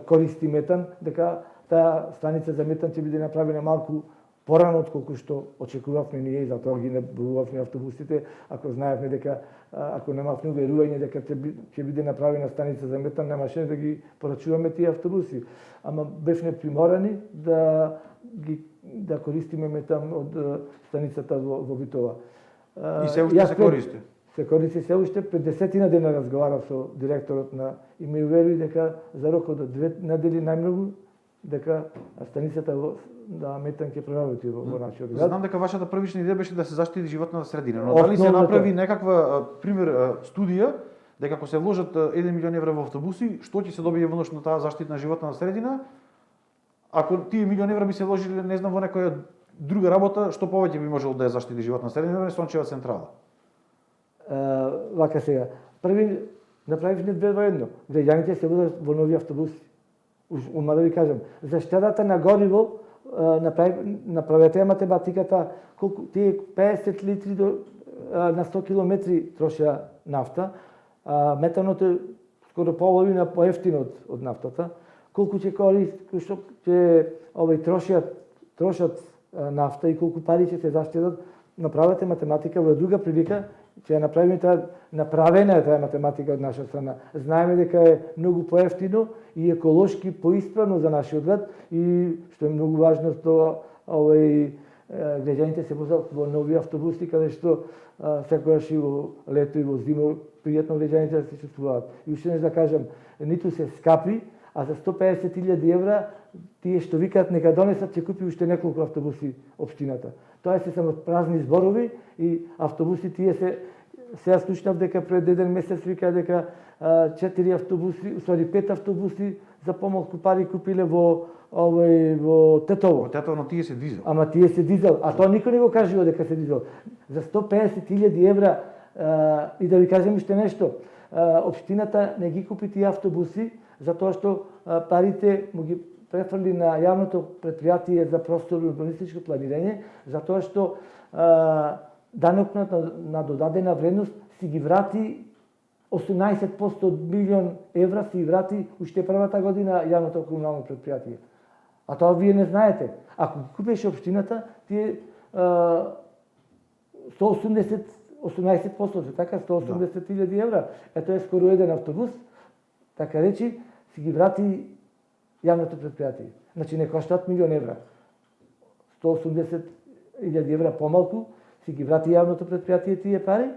B: користи метан, дека таа станица за метан ќе биде направена малку порано отколку што очекувавме ние и затоа ги набувавме автобусите, ако знаевме дека ако немавме уверување дека ќе биде направена станица за метан, немаше да ги порачуваме тие автобуси. Ама бевме приморани да користиме метан од станицата во Битова.
A: И се уште се користи?
B: Се користи се уште. Пред 10 дена разговарав со директорот и ми увери дека за рокот од 2 недели најмногу дека станицата метан ќе проработи во нашиот град.
A: Знам дека вашата првична идеја беше да се заштити животната средина, но дали се направи некаква пример студија дека ако се вложат 1 милион евра во автобуси, што ќе се добие во на таа заштитна животна средина? Ако тие милион евра би се вложиле, не знам, во некоја друга работа, што повеќе би можело да ја заштити животна средина, Сончева централа?
B: Вака сега. Први направивме две во едно. Граѓаните се возат во нови автобуси. Ума да ви кажам, за штедата на гориво направете математиката колку тие 50 литри на 100 километри трошија нафта, метанот е скоро половина поевтино од нафтата. Колку ќе што ќе трошат нафта и колку пари ќе се заштедат, направете математика во друга прилика, ќе направена е таа математика од наша страна. Знаеме дека е многу поевтино и еколошки поисправно за нашиот град и што е многу важно што граѓаните се возат во нови автобуси каде што секогаш и во лето и во зимо пријатно граѓаните да се чувствуваат. И уште нешто да кажам, ниту се скапи, а за 150.000 евра тие што викаат нека донесат ќе купи уште неколку автобуси општината. Тоа се само празни зборови и автобуси тие се слушнав дека пред еден месец вика дека 4 автобуси, усвари 5 автобуси за помалку пари купиле во Тетово.
A: Во Тетово, но тие се дизел.
B: Ама тие се дизел, а тоа никој не го кажува дека се дизел. За 150.000 евра и да ви кажем уште нешто, општината не ги купи тие автобуси затоа што парите му ги префрли на јавното претпријатие за просторно урбанистичко планирање, затоа што данокот на додадена вредност си ги врати 18% од милион евра си ги врати уште првата година јавното комунално претпријатие. А тоа вие не знаете. Ако купеше општината, тие 18%, така 180.000 евра, ето е скоро еден автобус, така речи, си ги врати јавното претпријатие. Значи не коштат милион евра. 180.000 евра помалку си ги врати јавното претпријатие тие пари,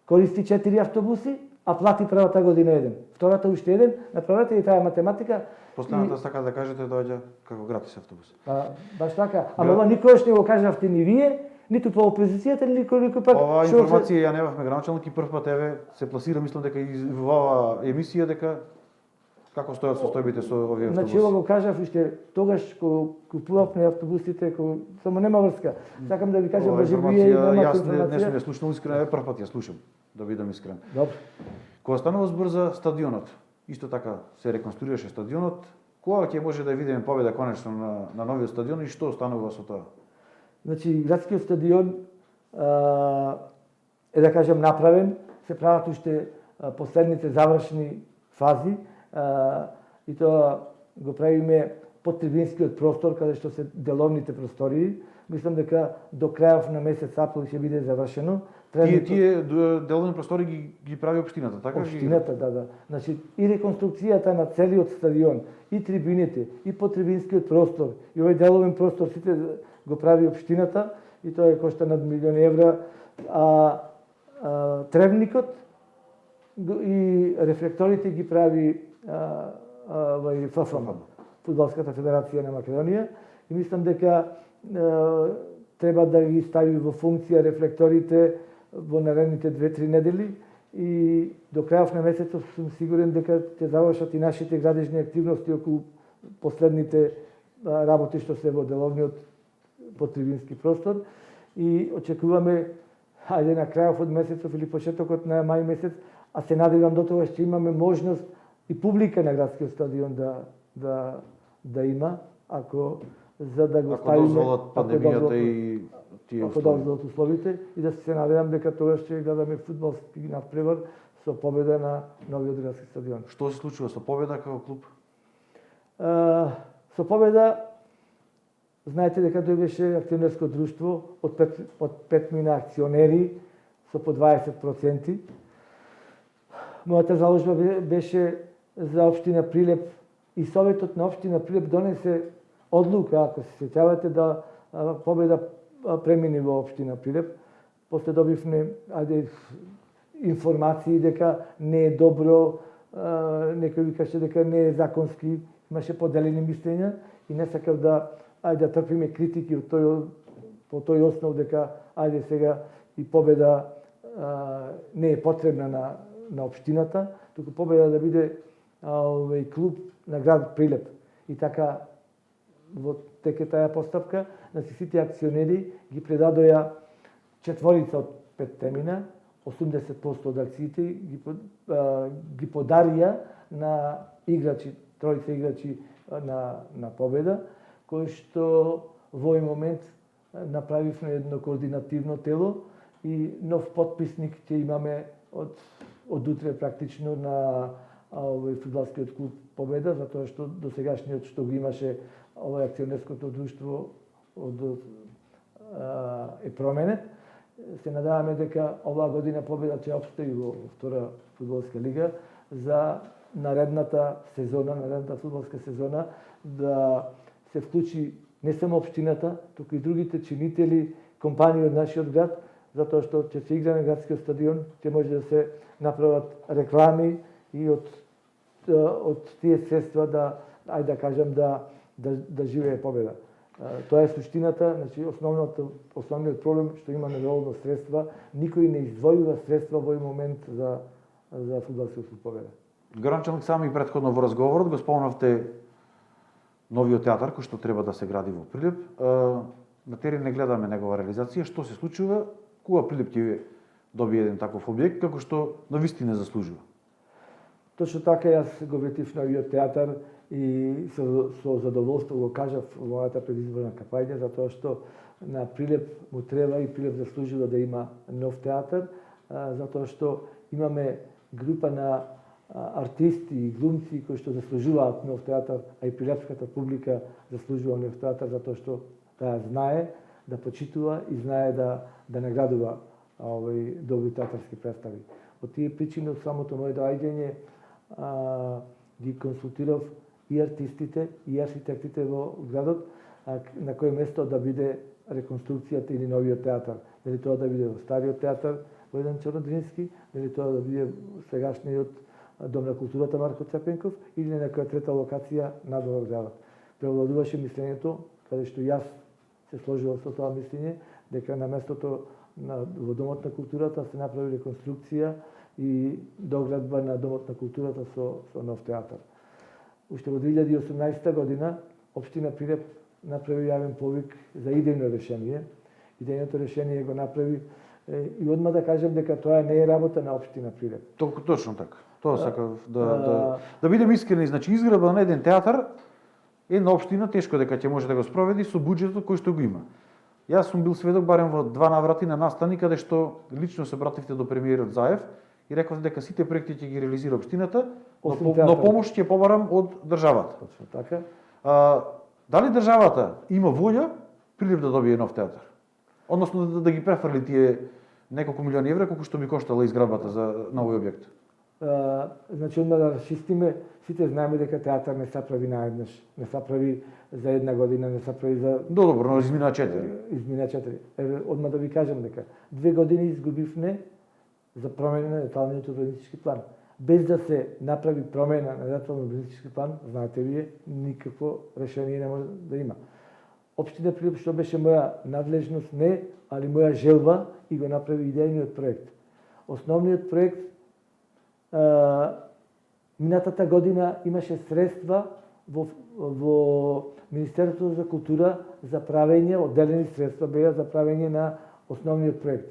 B: користи 4 автобуси, а плати првата година еден. Втората уште еден, направете и таа математика.
A: Последната сака да кажете доаѓа како гратис автобус.
B: Баш така. Ама ова никогаш не го кажавте ни вие, ниту по опозицијата, никој пак.
A: Ова информација ја немавме граначалник и прв пат еве се пласира, мислам дека и во оваа емисија дека како стојат состојбите со овие автобуси.
B: Значи ова го кажав уште тогаш кога купувавме автобусите, само нема врска. Сакам да ви кажам може би
A: јас не сум ја слушнал искрено, прв пат ја слушам, да бидам искрен.
B: Добро.
A: Кога станува збор за стадионот, исто така се реконструираше стадионот, кога ќе може да видиме победа конечно на новиот стадион и што станува со тоа?
B: Значи градскиот стадион е да кажам направен, се прават уште последните завршни фази и тоа го правиме под трибинскиот простор каде што се деловните простории, Мислам дека до крајов на месец април ќе биде завршено.
A: Тие деловни простори ги прави општината, така?
B: Општината, да. Значи и реконструкцијата на целиот стадион, и трибините, и потрибинскиот простор, и овој деловен простор сите го прави општината и тоа кошта над €1.000.000, а тревникот и рефлекторите ги прави ФФМ, Фудбалската федерација на Македонија, и мислам дека треба да ги стави во функција рефлекторите во наредните 2-3 недели и до крајов на месецот сум сигурен дека ќе завршат и нашите градежни активности околу последните работи што се во деловниот потрибински простор и очекуваме ајде на крајов од месецов или почетокот на мај месец, а се надевам до тоа ќе имаме можност и публика на градскиот стадион да има, ако за да го ставиме,
A: дозволат пандемијата и тие
B: ако дозволат условите, и да се надевам дека тогаш ќе гледаме фудбалски надпревар со победа на новиот градски стадион.
A: Што се случува со Победа како клуб?
B: Со Победа, знаете дека тој беше акционерско друштво од 5 акционери со по 20%. Мојата заложба беше за општина Прилеп и Советот на општина Прилеп донесе одлука, ако се сеќавате, да Победа премини во општина Прилеп. После добивме информации дека не е добро, некој викаше дека не е законски, имаше поделени мислења и не сакав да трпиме критики по тој основ дека сега и Победа не е потребна на општината, туку Победа да биде клуб на град Прилеп. И така во тека таа постапка, значи сите акционери ги предадоа четворица од 5 80% од акциите ги подарија на играчи, тројца играчи на Победа, кои што во овој момент направивме едно координативно тело и нов потписник ќе имаме од утре практично на фудбалскиот клуб Победа, затоа што досегашниот што го имаше овој акционерското друштво е променет. Се надаваме дека оваа година Победа ќе опстои во втора фудбалска лига за наредната фудбалска сезона да се вклучи не само општината, туку и другите чинители, компании од нашиот град, затоа што ќе се игра на градскиот стадион, ќе може да се направат реклами и од тие средства да живее Победа. Тоа е суштината, значи основниот проблем што има недоволно средства, никој не издвојува средства во овој момент за фудбалскиот клуб Победа.
A: Гранчанок, сами претходно во разговорот го спомнавте новиот театар кој што треба да се гради во Прилеп. На терен не гледаме негова реализација. Што се случува кога Прилеп ќе добие еден таков објект како што навистина заслужува?
B: Точно така, јас го ветив новиот театар и со задоволство го кажав во мојата предизборна кампања, затоа што на Прилеп му треба и Прилеп заслужува да има нов театар, затоа што имаме група на артисти и глумци кои што заслужуваат нов театар, а и прилепската публика заслужува нов театар затоа што таа знае да почитува и знае да наградува добри театарски представи. Од тие причини, од самото моје доаѓање, ги консултирав и артистите и архитектите во градот на кој место да биде реконструкцијата или новиот театар. Дали тоа да биде во стариот театар во Елен Чернодрински, дали тоа да биде сегашниот Дом на културата Марко Цепенков или на некоја трета локација надвор од градот. Превладуваше мислењето, каде што јас се сложував со тоа мислење, дека на местото во Домот на културата се направи реконструкција и доградба на Домот на културата со нов театар. Уште во 2018 година општина Прилеп направи јавен повик за идејно решение. Идејното решение го направи и одма да кажем дека тоа не е работа на општина Прилеп.
A: Точно така. Тоа сакав да бидем искрени, значи изградба на еден театар една општина тешко дека ќе може да го спроведи со буџетот кој што го има. Јас сум бил сведок барем во 2 наврати на настани каде што лично се обративте до премиерот Заев и рековте дека сите проекти ќе ги реализира општината, но помош ќе побарам од државата.
B: Точно така.
A: Дали државата има волја Прилеп да добие нов театар? Односно да ги префрли тие неколку милиони евра колку што би коштала изградбата за новој објект?
B: Значи, одма да расчистиме, сите знаеме дека театар не се прави наеднаш, не се прави за една година, не се прави за...
A: Добро, но измина 4.
B: Измина 4. Еве, одма да ви кажам дека 2 години изгубивме за промена на деталниот урбанистички план. Без да се направи промена на деталниот урбанистички план, знаете вие, никакво решение не може да има. Општина Прилеп, што беше моја надлежност, не, али моја желба, и го направи идејниот проект. Основниот проект минатата година имаше средства во Министерството за култура за правење, одделени средства беа за правење на основниот проект.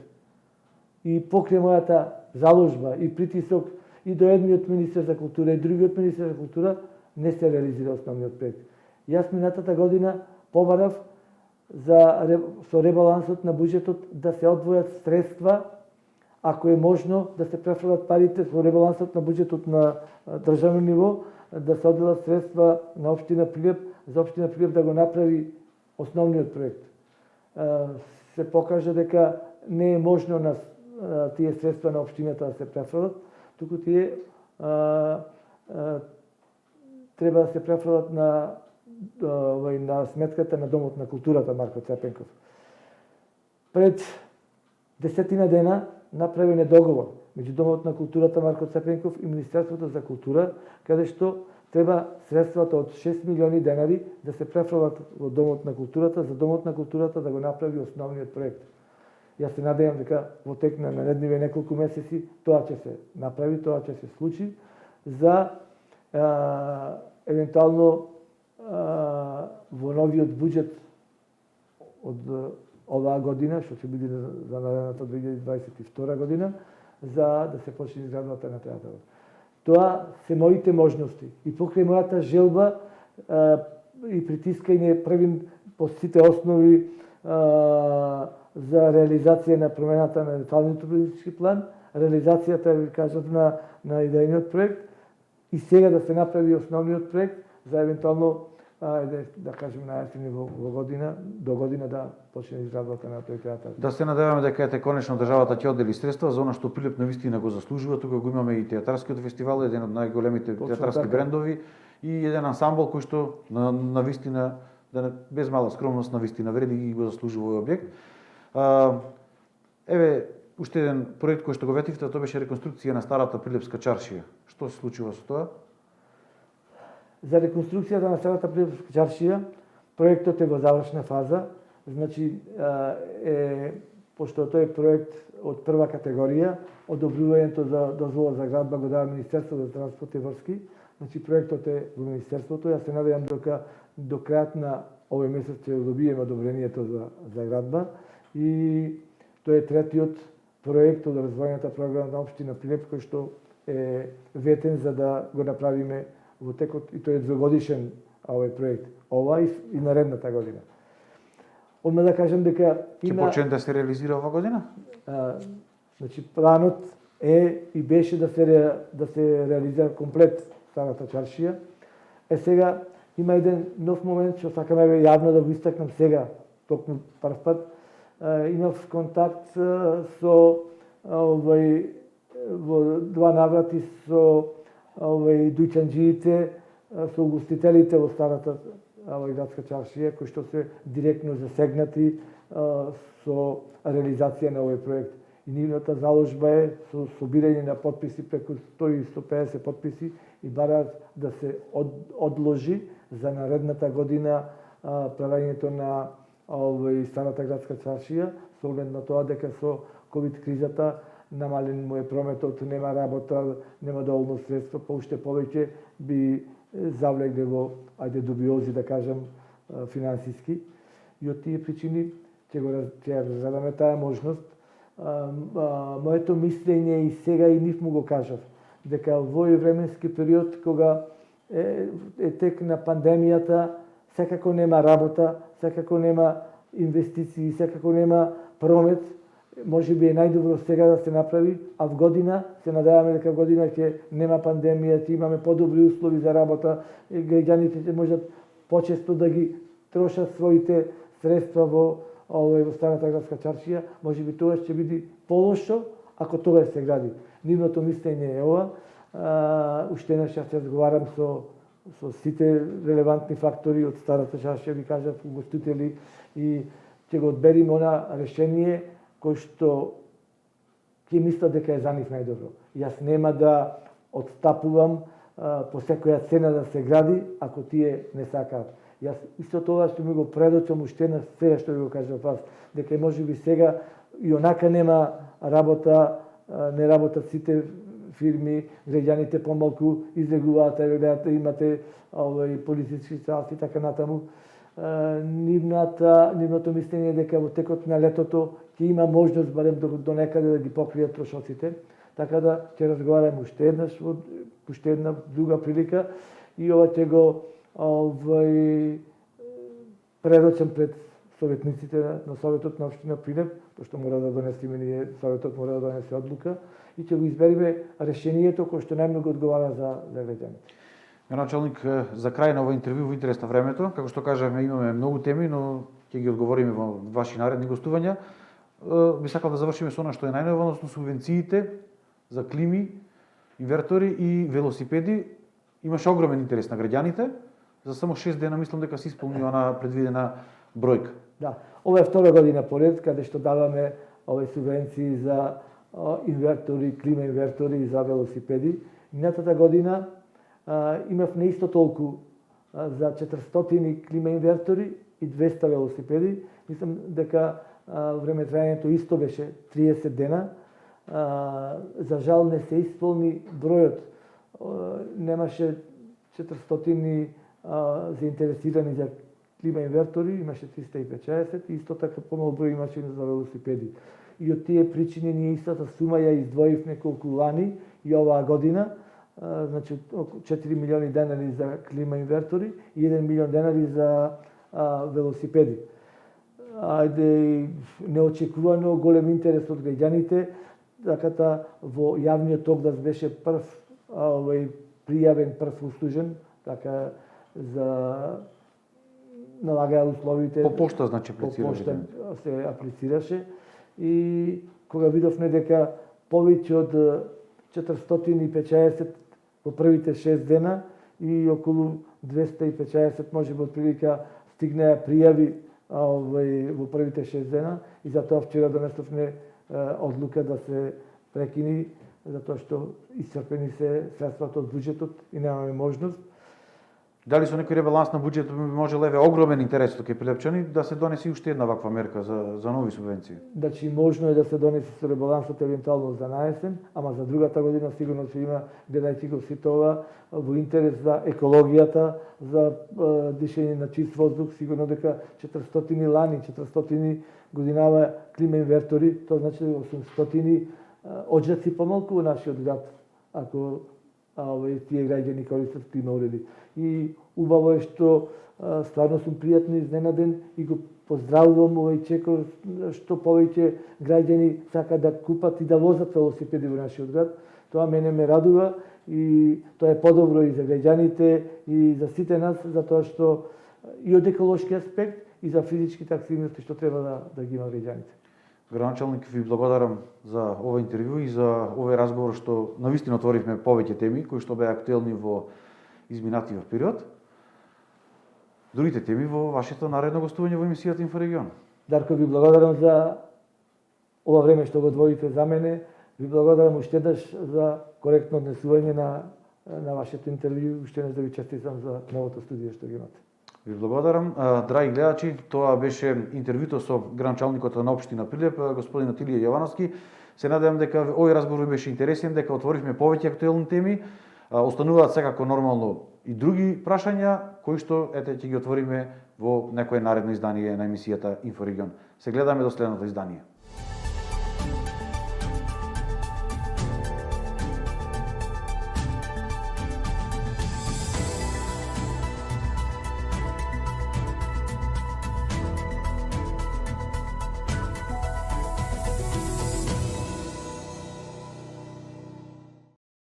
B: И покрај мојата заложба и притисок и до едниот министер за култура и другиот министер за култура не се реализира основниот проект. Јас минатата година побарав со ребалансот на буџетот да се одвојат средства, ако е можно да се префрлат парите со ребалансот на буџетот на државно ниво, да се одделат средства на општина Прилеп, за општина Прилеп да го направи основниот проект. Се покажа дека не е можно на тие средства на општината да се префрлат, туку тие треба да се префрлат на сметката на Домот на културата Марко Цепенков. Пред 10 дена направен е договор меѓу Домот на културата Марко Цепенков и Министерството за култура, каде што треба средствата од 6 милиони денари да се префрлат во Домот на културата, за Домот на културата да го направи основниот проект. Јас се надевам дека во тек на наредниве неколку месеци тоа ќе се направи, тоа ќе се случи за евентуално во новиот буџет од оваа година, што ќе биде за наредната 2022 година, за да се почне изградбата на театарот. Тоа се моите можности. И покрај мојата желба и притискање првим по сите основи за реализација на промената на деталниот урбанистички план, реализацијата, ви кажав, на идејниот проект и сега да се направи основниот проект за евентуално да кажем на јесен во година, до година да почне изградбата на тој театар.
A: Да се надеваме дека ете конечно државата ќе оддели средства за она што Прилеп навистина го заслужува. Тука го имаме и театарскиот фестивал, еден од најголемите театарски брендови и еден ансамбл кој што навистина, без мала скромност, навистина вреди и го заслужува овој објект. Еве уште еден проект кој што го ветивте, тоа беше реконструкција на старата Прилепска чаршија. Што се случува со тоа?
B: За реконструкцијата на старата Прилепска чаршија, проектот е во завршна фаза, значи пошто тој е проект од прва категорија, одобрувањето за дозвола за градба го дава Министерството за транспорт и врски, значи проектот е во Министерството, јас се надевам дека до крајот на овој месец ќе добиеме одобрението за градба и тој е третиот проект од развојната програма на општина Прилеп кој што е ветен за да го направиме во текот, и тој е двогодишен овој проект, ова и наредната година. Одма да кажам дека
A: има... Ќе почне да се реализира ова година?
B: Значи, планот е и беше да се реализира комплет старата чаршија. Сега има еден нов момент што сакаме јавно да го истакнам сега, токму прв пат. Имав контакт со во два наврати со дуќанџиите, со угостителите во старата градска чаршија, кои што се директно засегнати со реализација на овој проект. И нивната заложба е со собирање на потписи, преку 100-150 потписи, и бараат да се одложи за наредната година правењето на старата градска чаршија, со оглед на тоа дека со ковид кризата намален му е прометот, нема работа, нема доволно средства, па уште повеќе би завлегле во дубиози, да кажам, финансиски. И од тие причини ќе разгледаме таа можност. Моето мислење и сега и нив му го кажав, дека во овој временски период кога е тек на пандемијата, секако нема работа, секако нема инвестиции, секако нема промет, може би е најдобро сега да се направи, а в година, се надеваме дека в година ќе нема пандемија, ќе имаме подобри услови за работа, граѓаните ќе можат почесто да ги трошат своите средства во старата градска чаршија, можеби тоа ќе биде полошо ако тоа се гради. Нивното мислење е ова. Уште еднаш јас разговарам со сите релевантни фактори од старата чаршија, ви кажав, угостители, и ќе го одбериме она решение кој што ќе мисля дека е за нив најдобро. Јас нема да отстапувам по секоја цена да се гради ако тие не сакаат. Јас исто тоа што ми го предочам уште на сега што ви го кажав вас, дека можеби сега и онака нема работа, не работат сите фирми, граѓаните помалку излегуваат, гледате, имате полицички страсти и така натаму. Нивното мислење е дека во текот на летото ќе има можност барем до некаде да ги покријат трошоците. Така да ќе разговараме уште еднаш, уште една друга прилика, и ова ќе го предочам пред советниците на Советот на општина Прилеп, пошто мора да донесеме ние, Советот мора да донесе одлука, и ќе го избериме решението кој што најмногу одговара за граѓаните.
A: Началник, за крај на ова интервју во интерес на времето, како што кажавме, имаме многу теми, но ќе ги одговориме во ваши наредни гостувања. Би сакал да завршиме со она што е најново, односно субвенциите за клими, инвертори и велосипеди. Имаше огромен интерес на граѓаните. За само 6 дена мислам дека се исполни она предвидена бројка.
B: Да, ова е втора година поред каде што даваме овие субвенции за инвертори, клима инвертори и за велосипеди. Минатата година имавме исто толку за 400 клима инвертори и 200 велосипеди. Мислам дека времетрајањето исто беше 30 дена. За жал не се исполни бројот. Немаше 400 заинтересирани за клима инвертори, имаше 350, и исто така помал број имаше за велосипеди. И од тие причини ние истата сума ја издвоивме колку лани и оваа година, значи 4 милиони денари за клима инвертори и 1 милион денари за велосипеди. Неочекувано голем интерес од граѓаните, така во јавниот оглас беше прв пријавен, прв услужен, така за налагаја условите.
A: По пошта, значи, аплицираше.
B: По пошта се аплицираше, и кога видовме дека повеќе од 450 во првите 6 дена и околу 250 можеби од прилика стигнаа пријави во првите 6 дена, и затоа вчера донесовме одлука да се прекини, затоа што исцрпени се средствата од буџетот и немаме можност.
A: Дали со некој ребаланс на буџетот би можел огромен интерес кај прилепчани да се донесе уште една ваква мерка за нови субвенции?
B: Значи можно е да се донесе со ребалансот евентуално за наесен, ама за другата година сигурно ќе има, гледајќи го сите ова, во интерес за екологијата, за дишење на чист воздух, сигурно дека 400 лани, 400 годинава клима инвертори, тоа значи 800 оджаци помалку во нашиот град, ако тие граѓани користат клима уреди. И убаво е што стварно сум пријатно изненаден и го поздравувам овој чекор што повеќе граѓани сакаат да купат и да возат велосипеди во нашиот град. Тоа мене ме радува и тоа е подобро и за граѓаните и за сите нас, затоа што и од еколошки аспект и за физичките активности што треба да ги има граѓаните.
A: Градоначалник, ви благодарам за ова интервју и за овој разговор што навистина отворивме повеќе теми кои што беа актуелни во изминатиот период. Другите теми во вашето наредно гостување во емисијата Инфорегион.
B: Дарко, ви благодарам за ова време што го одвоите за мене. Ви благодарам уште еднаш за коректно однесување на вашето интервју. Уште еднаш да ви честитам за новото студио што ги имате.
A: Ви благодарам. Драги гледачи, тоа беше интервјуто со градоначалникот на општина Прилеп, господин Атилија Јовановски. Се надевам дека овој разговор беше интересен, дека отворивме повеќе актуелни теми. Остануваат секако нормално и други прашања, кои што ќе ги отвориме во некое наредно издание на емисијата Инфорегион. Се гледаме до следното издание.